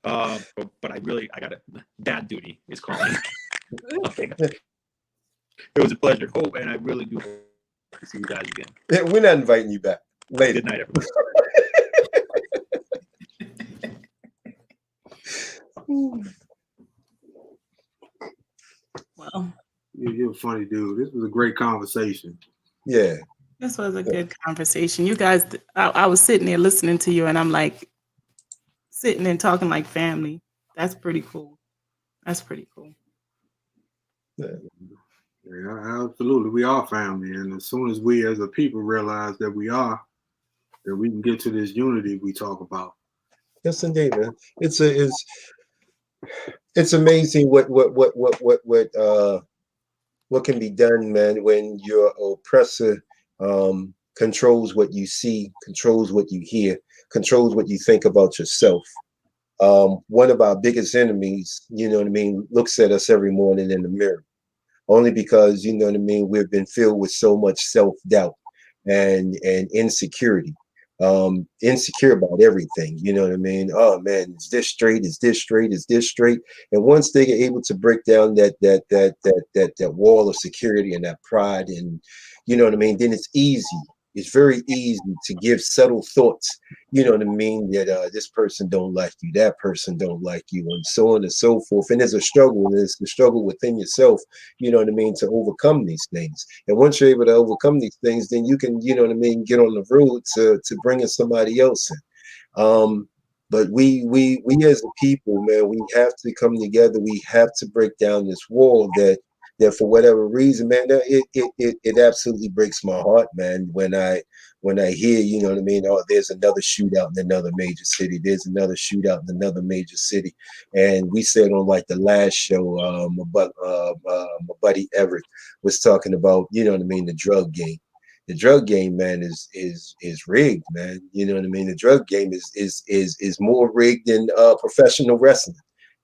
But I got a dad duty is calling. Okay, it was a pleasure. Hope, and I really do hope to see you guys again. Yeah, we're not inviting you back. Later. Good night, everybody. well, You're a funny dude. This was a great conversation. Yeah. this was a good conversation. You guys, I was sitting there listening to you, and I'm like sitting and talking like family. That's pretty cool. That's pretty cool. Yeah, absolutely. We are family. And as soon as we as a people realize that we are, that we can get to this unity we talk about. Yes, indeed, man. It's amazing what can be done, man, when your oppressor controls what you see, controls what you hear, controls what you think about yourself. One of our biggest enemies, you know what I mean, looks at us every morning in the mirror, only because, you know what I mean, we've been filled with so much self-doubt and insecurity. Insecure about everything, you know what I mean? Oh man, is this straight? Is this straight? Is this straight? And once they get able to break down that wall of security and that pride, and you know what I mean, then it's easy. It's very easy to give subtle thoughts, you know what I mean, that this person don't like you, that person don't like you, and so on and so forth. And there's a struggle, and there's the struggle within yourself, you know what I mean, to overcome these things. And once you're able to overcome these things, then you can, you know what I mean, get on the road to bringing somebody else in. But we as a people, man, we have to come together. We have to break down this wall that for whatever reason, man, it absolutely breaks my heart, man, when I hear, you know what I mean, oh, there's another shootout in another major city, there's another shootout in another major city. And we said on like the last show, my buddy Everett was talking about, you know what I mean, the drug game. The drug game, man, is rigged, man. You know what I mean? The drug game is more rigged than professional wrestling.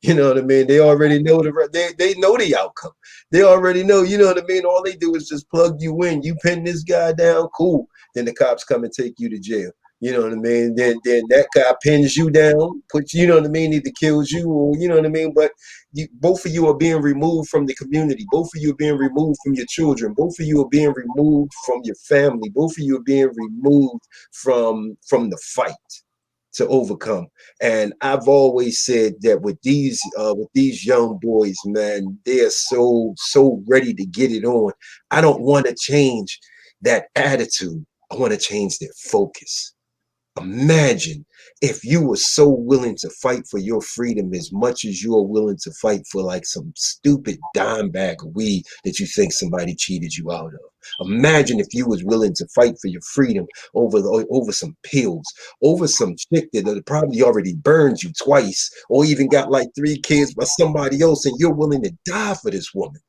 You know what I mean? They already know they know the outcome. They already know, you know what I mean? All they do is just plug you in. You pin this guy down, cool. Then the cops come and take you to jail. You know what I mean? Then that guy pins you down, puts, you know what I mean, either kills you or, you know what I mean? But both of you are being removed from the community. Both of you are being removed from your children. Both of you are being removed from your family. Both of you are being removed from the fight to overcome. And I've always said that with these young boys, man, they're so ready to get it on. I don't want to change that attitude. I want to change their focus. Imagine if you were so willing to fight for your freedom as much as you are willing to fight for like some stupid dime bag of weed that you think somebody cheated you out of. Imagine if you was willing to fight for your freedom over some pills, over some chick that probably already burned you twice, or even got like 3 kids by somebody else, and you're willing to die for this woman,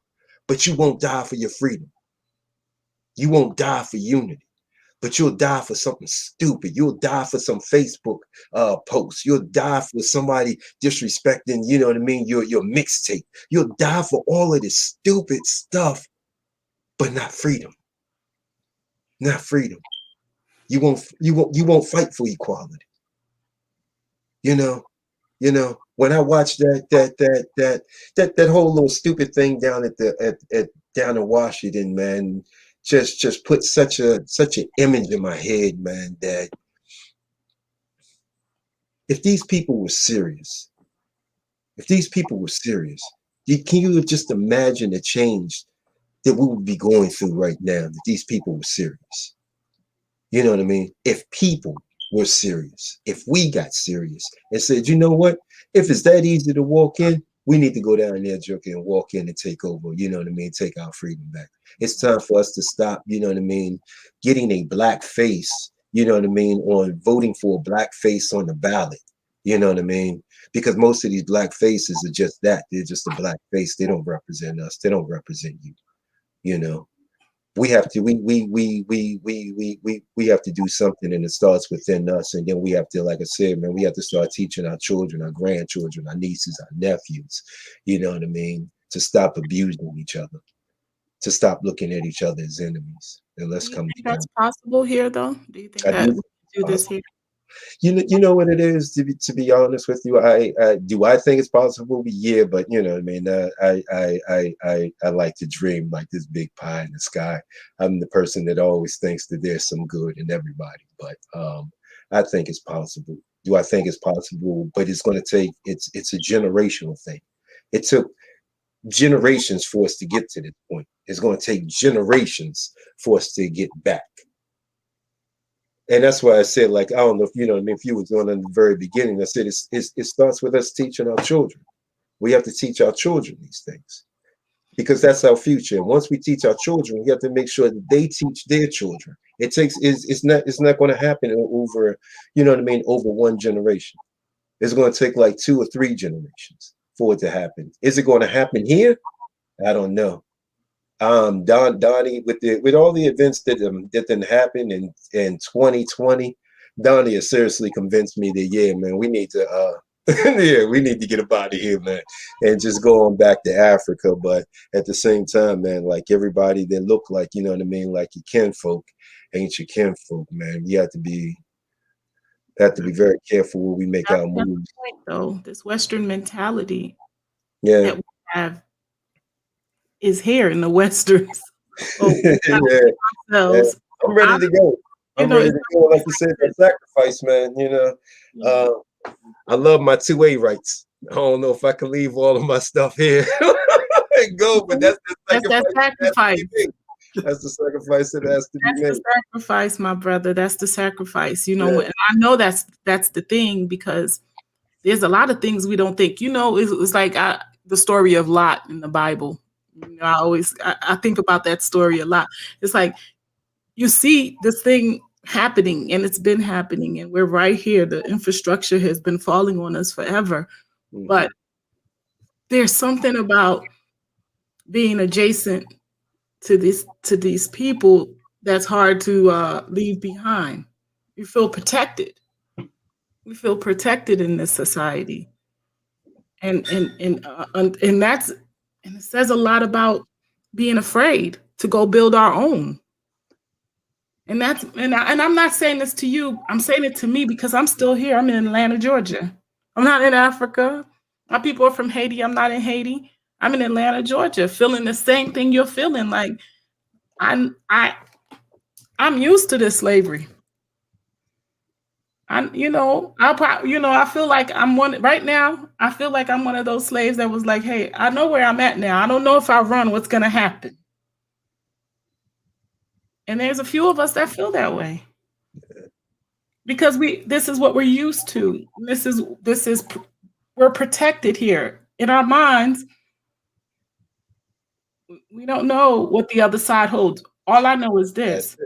but you won't die for your freedom. You won't die for unity. But you'll die for something stupid. You'll die for some Facebook post. You'll die for somebody disrespecting, you know what I mean, your mixtape. You'll die for all of this stupid stuff, but not freedom. Not freedom. You won't fight for equality. You know, when I watched that whole little stupid thing down down in Washington, man, just put such an image in my head, man, that if these people were serious, can you just imagine the change that we would be going through right now, that these people were serious? You know what I mean? If people were serious, if we got serious and said, you know what, if it's that easy to walk in, we need to go down there, Joker, and walk in and take over, you know what I mean, take our freedom back. It's time for us to stop, you know what I mean, getting a black face, you know what I mean, on voting for a black face on the ballot, you know what I mean? Because most of these black faces are just that. They're just a black face. They don't represent us. They don't represent you, you know? We have to we have to do something, and it starts within us. And then we have to, like I said, man, we have to start teaching our children, our grandchildren, our nieces, our nephews, you know what I mean, to stop abusing each other, to stop looking at each other as enemies. And let's come together. That's possible here, though? Do you think that we do this here? You know what it is, to be honest with you. I think it's possible? Yeah, but you know what I mean. I like to dream like this big pie in the sky. I'm the person that always thinks that there's some good in everybody, but I think it's possible. Do I think it's possible? But it's going to take it's a generational thing. It took generations for us to get to this point. It's going to take generations for us to get back. And that's why I said, like, I don't know if you know what I mean, if you was on in the very beginning, I said it starts with us teaching our children. We have to teach our children these things because that's our future. And once we teach our children, we have to make sure that they teach their children. It's not going to happen over, you know what I mean, over one generation. It's going to take like 2 or 3 generations for it to happen. Is it going to happen here? I don't know. Donnie, with all the events that didn't happen in 2020, Donnie has seriously convinced me that, yeah, man, we need to we need to get up out of here, man, and just go on back to Africa. But at the same time, man, like everybody that look like, you know what I mean, like your kinfolk ain't your kinfolk, man. You have to be very careful where we make our moves. Point, though, this Western mentality that we have is here in the Westerns. I'm ready to go. I'm ready to go. Like you said, that sacrifice, man. You know, I love my 2A rights. I don't know if I can leave all of my stuff here and go, but that's the sacrifice. That's the sacrifice that has to be made. That's the sacrifice, my brother. That's the sacrifice. You know, and I know that's the thing, because there's a lot of things we don't think. You know, it's like the story of Lot in the Bible. You know, I think about that story a lot. It's like you see this thing happening, and it's been happening, and we're right here. The infrastructure has been falling on us forever. Mm-hmm. But there's something about being adjacent to these people that's hard to leave behind. We feel protected. We feel protected in this society, and that's and it says a lot about being afraid to go build our own. And I'm not saying this to you. I'm saying it to me because I'm still here. I'm in Atlanta, Georgia. I'm not in Africa. My people are from Haiti. I'm not in Haiti. I'm in Atlanta, Georgia, feeling the same thing you're feeling. Like I'm used to this slavery. I feel like I'm one right now. I feel like I'm one of those slaves that was like, hey, I know where I'm at now. I don't know if I run, what's gonna happen. And there's a few of us that feel that way. Because this is what we're used to. We're protected here. In our minds, we don't know what the other side holds. All I know is this.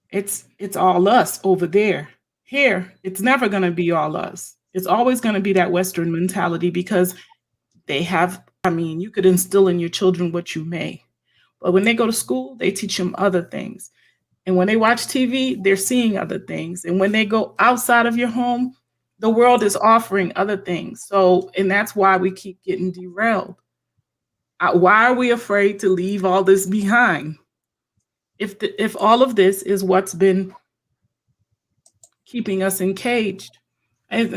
It's all us over there. Here, it's never going to be all us. It's always going to be that Western mentality because you could instill in your children what you may. But when they go to school, they teach them other things. And when they watch TV, they're seeing other things. And when they go outside of your home, the world is offering other things. And that's why we keep getting derailed. Why are we afraid to leave all this behind? If all of this is what's been keeping us encaged, and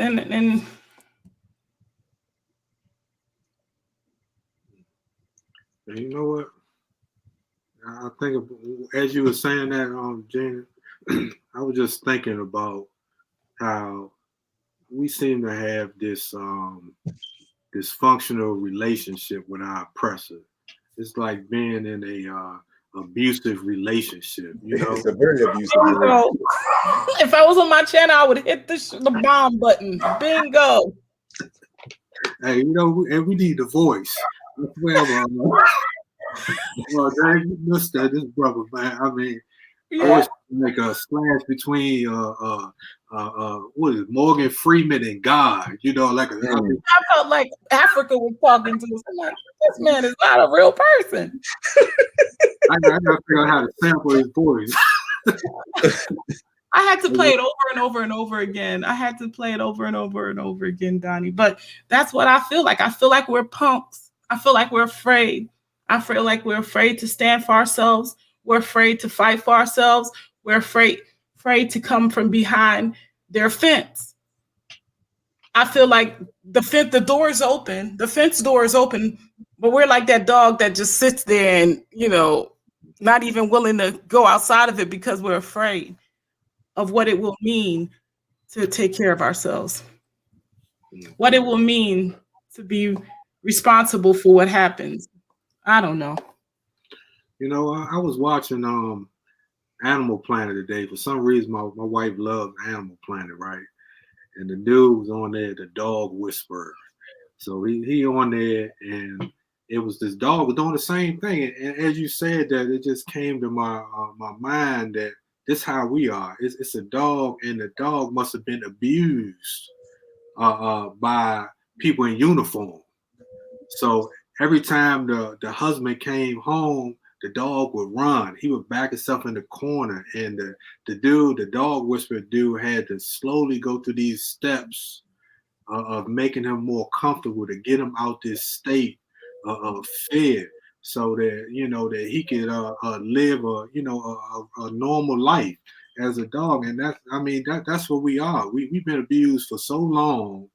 you know what? I think as you were saying that, Gina, I was just thinking about how we seem to have this dysfunctional relationship with our oppressor. It's like being in a abusive relationship. It's a very abusive relationship. If I was on my channel, I would hit the bomb button. Bingo. Hey, and we need the voice. Well, you missed that, this brother, man. I mean, it's like a slash between what is it, Morgan Freeman and God. I felt like Africa was talking to us. I'm like, this man is not a real person. I gotta figure out how to sample his voice. I had to play it over and over and over again. I had to play it over and over and over again, Donnie. But that's what I feel like. I feel like we're punks. I feel like we're afraid. I feel like we're afraid to stand for ourselves. We're afraid to fight for ourselves. We're afraid to come from behind their fence. I feel like the door is open. The fence door is open, but we're like that dog that just sits there and, not even willing to go outside of it because we're afraid of what it will mean to take care of ourselves. What it will mean to be responsible for what happens. I don't know. I was watching Animal Planet today. For some reason, my wife loved Animal Planet, right? And the dude was on there, the dog whisperer. So he on there, and it was this dog was doing the same thing. And as you said that, it just came to my mind that this how we are. It's a dog, and the dog must have been abused by people in uniform. So every time the husband came home, the dog would run. He would back himself in the corner, and the dog whisperer dude, had to slowly go through these steps of making him more comfortable to get him out this state of fear, so that that he could live a normal life as a dog. And that's what we are. We've been abused for so long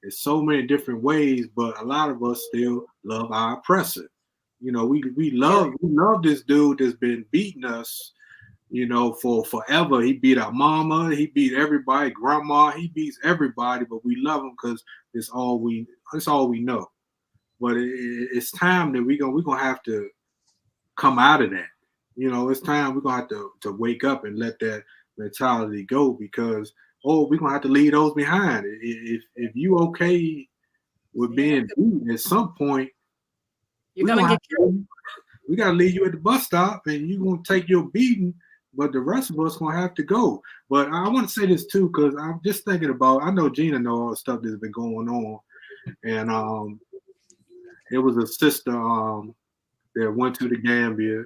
in so many different ways, but a lot of us still love our oppressor. We love this dude that's been beating us, for forever. He beat our mama, he beat everybody, grandma, he beats everybody, but we love him because it's all we know. But it's time that we're gonna have to come out of that. It's time we're gonna have to wake up and let that mentality go, because we're gonna have to leave those behind. If you okay with being beaten, at some point you're gonna get killed. We gotta leave you at the bus stop, and you're gonna take your beating, but the rest of us gonna have to go. But I want to say this too, because I'm just thinking about, I know Gina knows all the stuff that's been going on, and it was a sister that went to the Gambia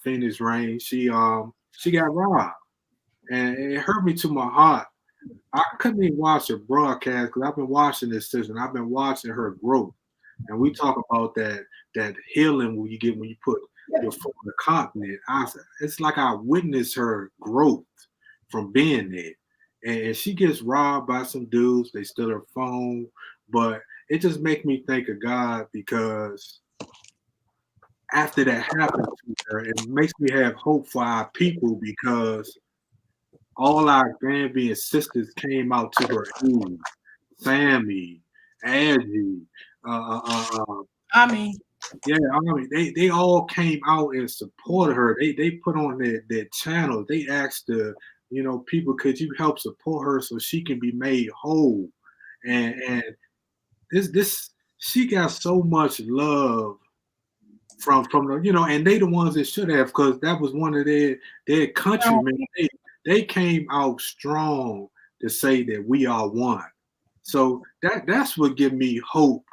Phoenix Rain. She got robbed, and it hurt me to my heart. I couldn't even watch her broadcast because I've been watching this season. I've been watching her growth, and we talk about that healing when you put your foot on the continent. It's like I witnessed her growth from being there, and she gets robbed by some dudes. They steal her phone, but it just makes me think of God because after that happened to her, it makes me have hope for our people because all our grandbaby and sisters came out to her aid. Sammy, Angie, I mean, yeah, I mean they all came out and supported her. They put on their channel. They asked people, could you help support her so she can be made whole? And this she got so much love from the and they the ones that should have, because that was one of their countrymen. They came out strong to say that we are one. So that's what give me hope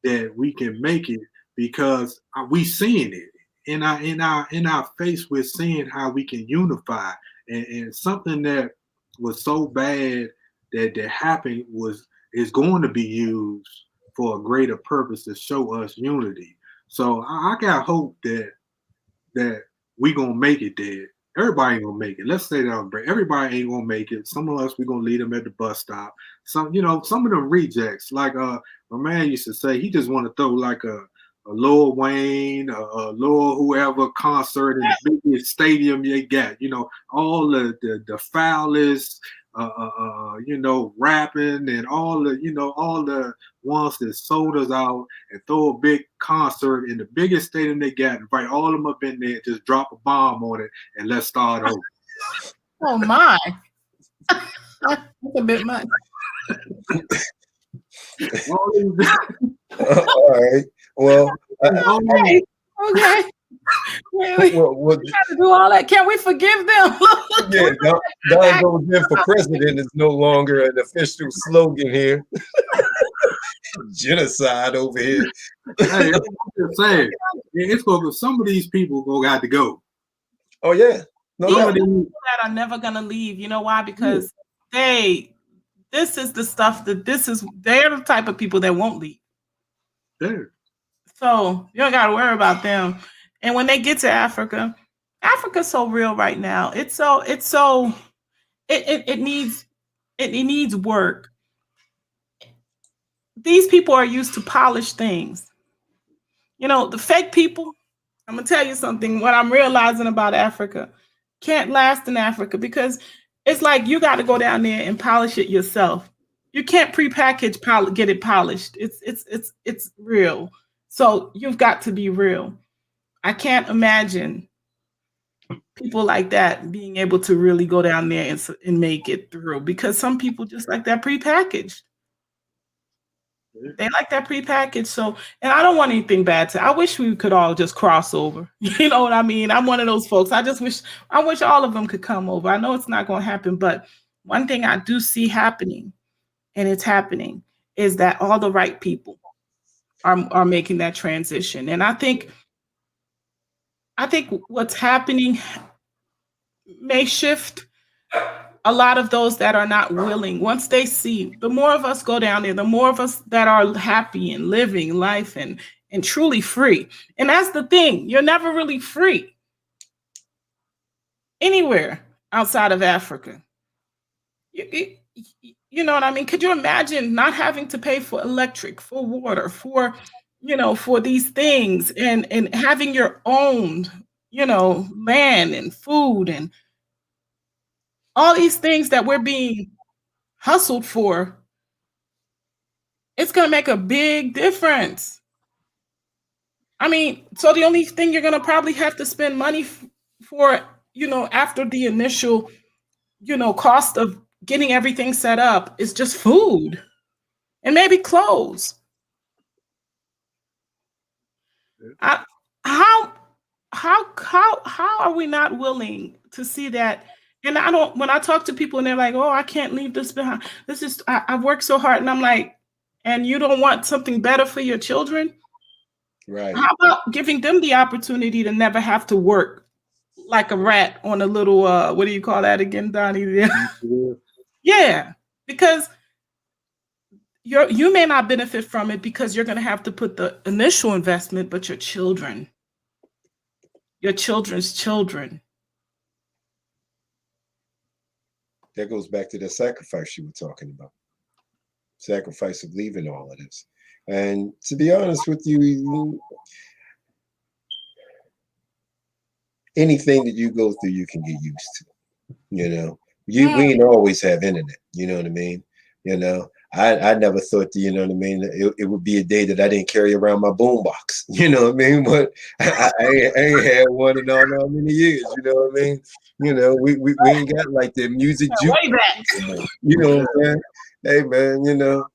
that we can make it, because we seeing it in our face. We're seeing how we can unify, and something that was so bad that happened is going to be used for a greater purpose to show us unity. So I got hope that we gonna make it there. Everybody ain't gonna make it. Let's say that everybody ain't gonna make it. Some of us we gonna leave them at the bus stop. Some of them rejects, like my man used to say, he just want to throw like a Lil Wayne, a Lil whoever concert in the biggest stadium you got. All the foulest, rapping, and all the ones that sold us out, and throw a big concert in the biggest stadium they got, invite all of them up in there, just drop a bomb on it, and let's start over. oh my, that's a bit much. All right. Well, Okay. We got to do all that. Can't we forgive them? yeah, God goes in for president is no longer an official slogan here. Genocide over here. Hey, I'm just saying, some of these people got to go. Oh yeah, Some of these people that are never gonna leave. You know why? Because this is the stuff they're the type of people that won't leave. There. So you don't got to worry about them. And when they get to Africa's so real right now. It needs work. These people are used to polished things. The fake people, I'm gonna tell you something. What I'm realizing about Africa can't last in Africa, because it's like you got to go down there and polish it yourself. You can't prepackage get it polished. It's real. So you've got to be real. I can't imagine people like that being able to really go down there and make it through, because some people just like that prepackaged. They like that prepackaged. So, and I don't want anything bad I wish we could all just cross over. You know what I mean? I'm one of those folks. I wish all of them could come over. I know it's not going to happen, but one thing I do see happening, and it's happening, is that all the right people are making that transition. And I think what's happening may shift a lot of those that are not willing. Once they see, the more of us go down there, the more of us that are happy and living life and truly free. And that's the thing. You're never really free anywhere outside of Africa. You know what I mean? Could you imagine not having to pay for electric, for water, for these things, and having your own, land and food and all these things that we're being hustled for? It's going to make a big difference. I mean, so the only thing you're going to probably have to spend money for, after the initial, cost of getting everything set up is just food and maybe clothes. How are we not willing to see that? And when I talk to people and they're like, oh, I can't leave this behind. I've worked so hard. And I'm like, and you don't want something better for your children? Right. How about giving them the opportunity to never have to work like a rat on a little what do you call that again, Donnie? Yeah, because you may not benefit from it because you're going to have to put the initial investment, but your children's children. That goes back to the sacrifice you were talking about. Sacrifice of leaving all of this. And to be honest with you, anything that you go through, you can get used to. You know, we ain't always have internet. You know what I mean? You know, I never thought that, you know what I mean, it would be a day that I didn't carry around my boombox. You know what I mean? But I ain't had one in all how many years. You know what I mean? You know, we ain't got like the music juke. Way back. You know what I'm saying? Hey man, you know,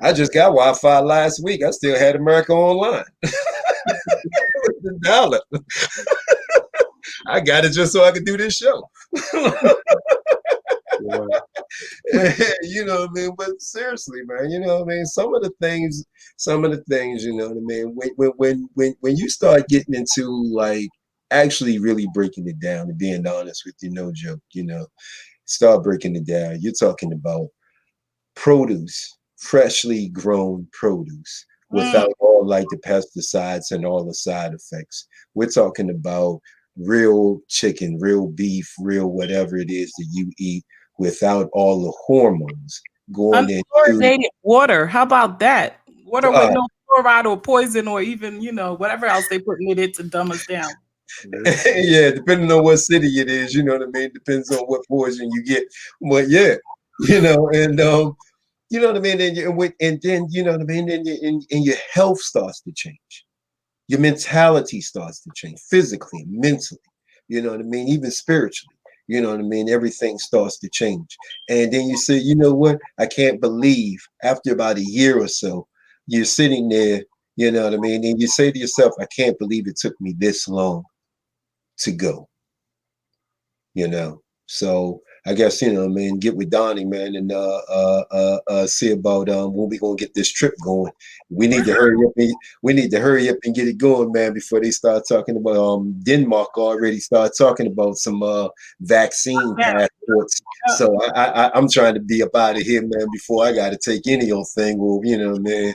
I just got Wi-Fi last week. I still had America Online. The dollar. I got it just so I could do this show. You know what I mean? But seriously, man, you know what I mean? Some of the things, you know what I mean? When you start getting into like actually really breaking it down and being honest with you, no joke, you know, start breaking it down. You're talking about produce, freshly grown produce without all like the pesticides and all the side effects. We're talking about real chicken, real beef, real whatever it is that you eat without all the hormones going into Unfluoridated water. How about that? Water with no fluoride or poison or even, you know, whatever else they put in it to dumb us down. Yeah, depending on what city it is, you know what I mean? Depends on what poison you get. But yeah, you know, and you know what I mean? And then you know what I mean? And your health starts to change. Your mentality starts to change physically, mentally, you know what I mean? Even spiritually, you know what I mean? Everything starts to change. And then you say, you know what? I can't believe after about a year or so, you're sitting there, you know what I mean? And you say to yourself, I can't believe it took me this long to go, you know? So I guess, you know, I mean, get with Donnie, man, and see about when we gonna get this trip going. We need to hurry up and get it going, man, before they start talking about Denmark already started talking about some vaccine passports. So I'm trying to be up out of here, man, before I gotta take any old thing, or you know, man.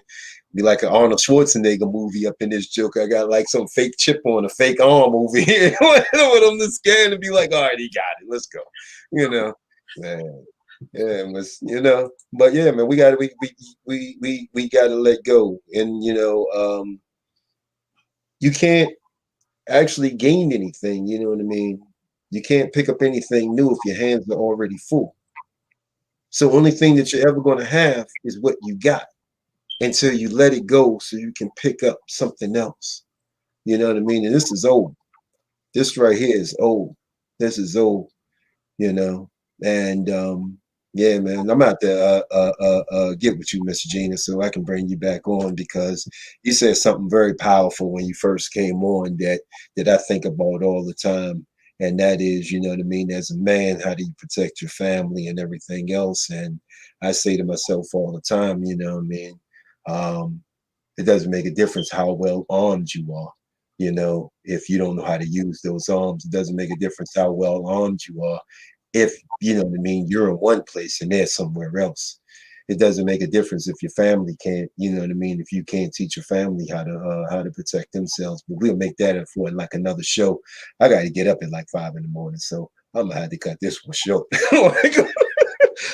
Be like an Arnold Schwarzenegger movie up in this joke. I got like some fake chip on a fake arm over here. With him to scan and be like, all right, he got it. Let's go. You know, man. Yeah, you know, but yeah, man, we gotta let go. And you know, you can't actually gain anything, you know what I mean? You can't pick up anything new if your hands are already full. So only thing that you're ever gonna have is what you got, until you let it go so you can pick up something else. You know what I mean? And this is old. This right here is old. This is old, you know. And yeah, man, I'm out to get with you, Miss Gina, so I can bring you back on, because you said something very powerful when you first came on that I think about all the time. And that is, you know what I mean, as a man, how do you protect your family and everything else? And I say to myself all the time, you know what I mean, it doesn't make a difference how well armed you are. You know, if you don't know how to use those arms, it doesn't make a difference how well armed you are. If you know what I mean, you're in one place and they're somewhere else. It doesn't make a difference if your family can't, you know what I mean, if you can't teach your family how to protect themselves. But we'll make that for like another show. I got to get up at like 5 a.m, so I'm gonna have to cut this one short.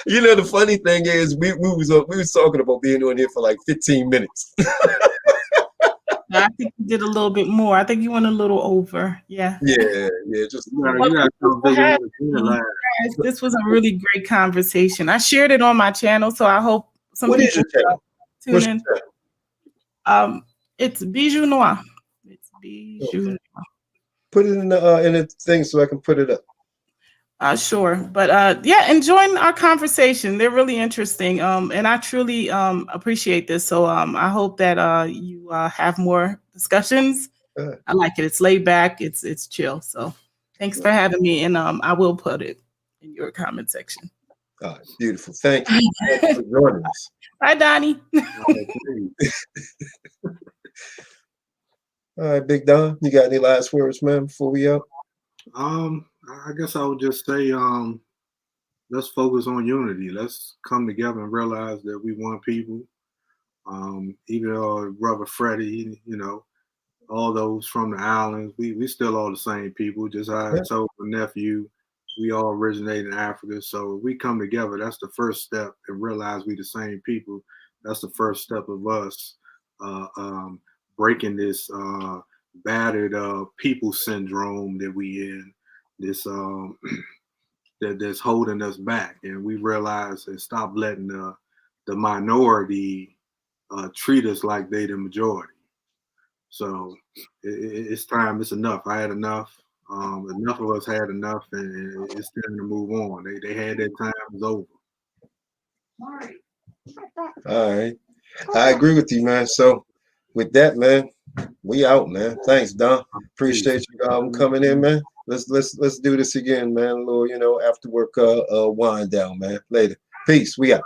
You know, the funny thing is, we was talking about being on here for like 15 minutes. I think you did a little bit more. I think you went a little over. Yeah. Yeah. Just this was a really great conversation. I shared it on my channel, so I hope some what people is your channel? tune in. It's Bijou Noir. It's Bijou Noir. Put it in the thing so I can put it up. Sure. But yeah, enjoying our conversation. They're really interesting. And I truly appreciate this. So I hope that you have more discussions. I like it. It's laid back. It's chill. So thanks for having me. And I will put it in your comment section. All right, beautiful. Thank you. Thank you for joining us. Bye, Donnie. All right, Big Don, you got any last words, man, before we out? I guess I would just say, let's focus on unity. Let's come together and realize that we one people. Even brother Freddie, you know, all those from the islands, we still all the same people. Just I Yeah. told my nephew, we all originate in Africa. So if we come together, that's the first step, and realize we the same people. That's the first step of us breaking this battered people syndrome that we in. This that's holding us back, and we realize and stop letting the minority treat us like they the majority. So it's time. It's enough. I had enough. Enough of us had enough, and it's time to move on. They had their time. It's over. All right. I agree with you, man. So with that, man, we out, man. Thanks, Don. Appreciate you coming in, man. Let's do this again, man. A little, after work wind down, man. Later. Peace. We out.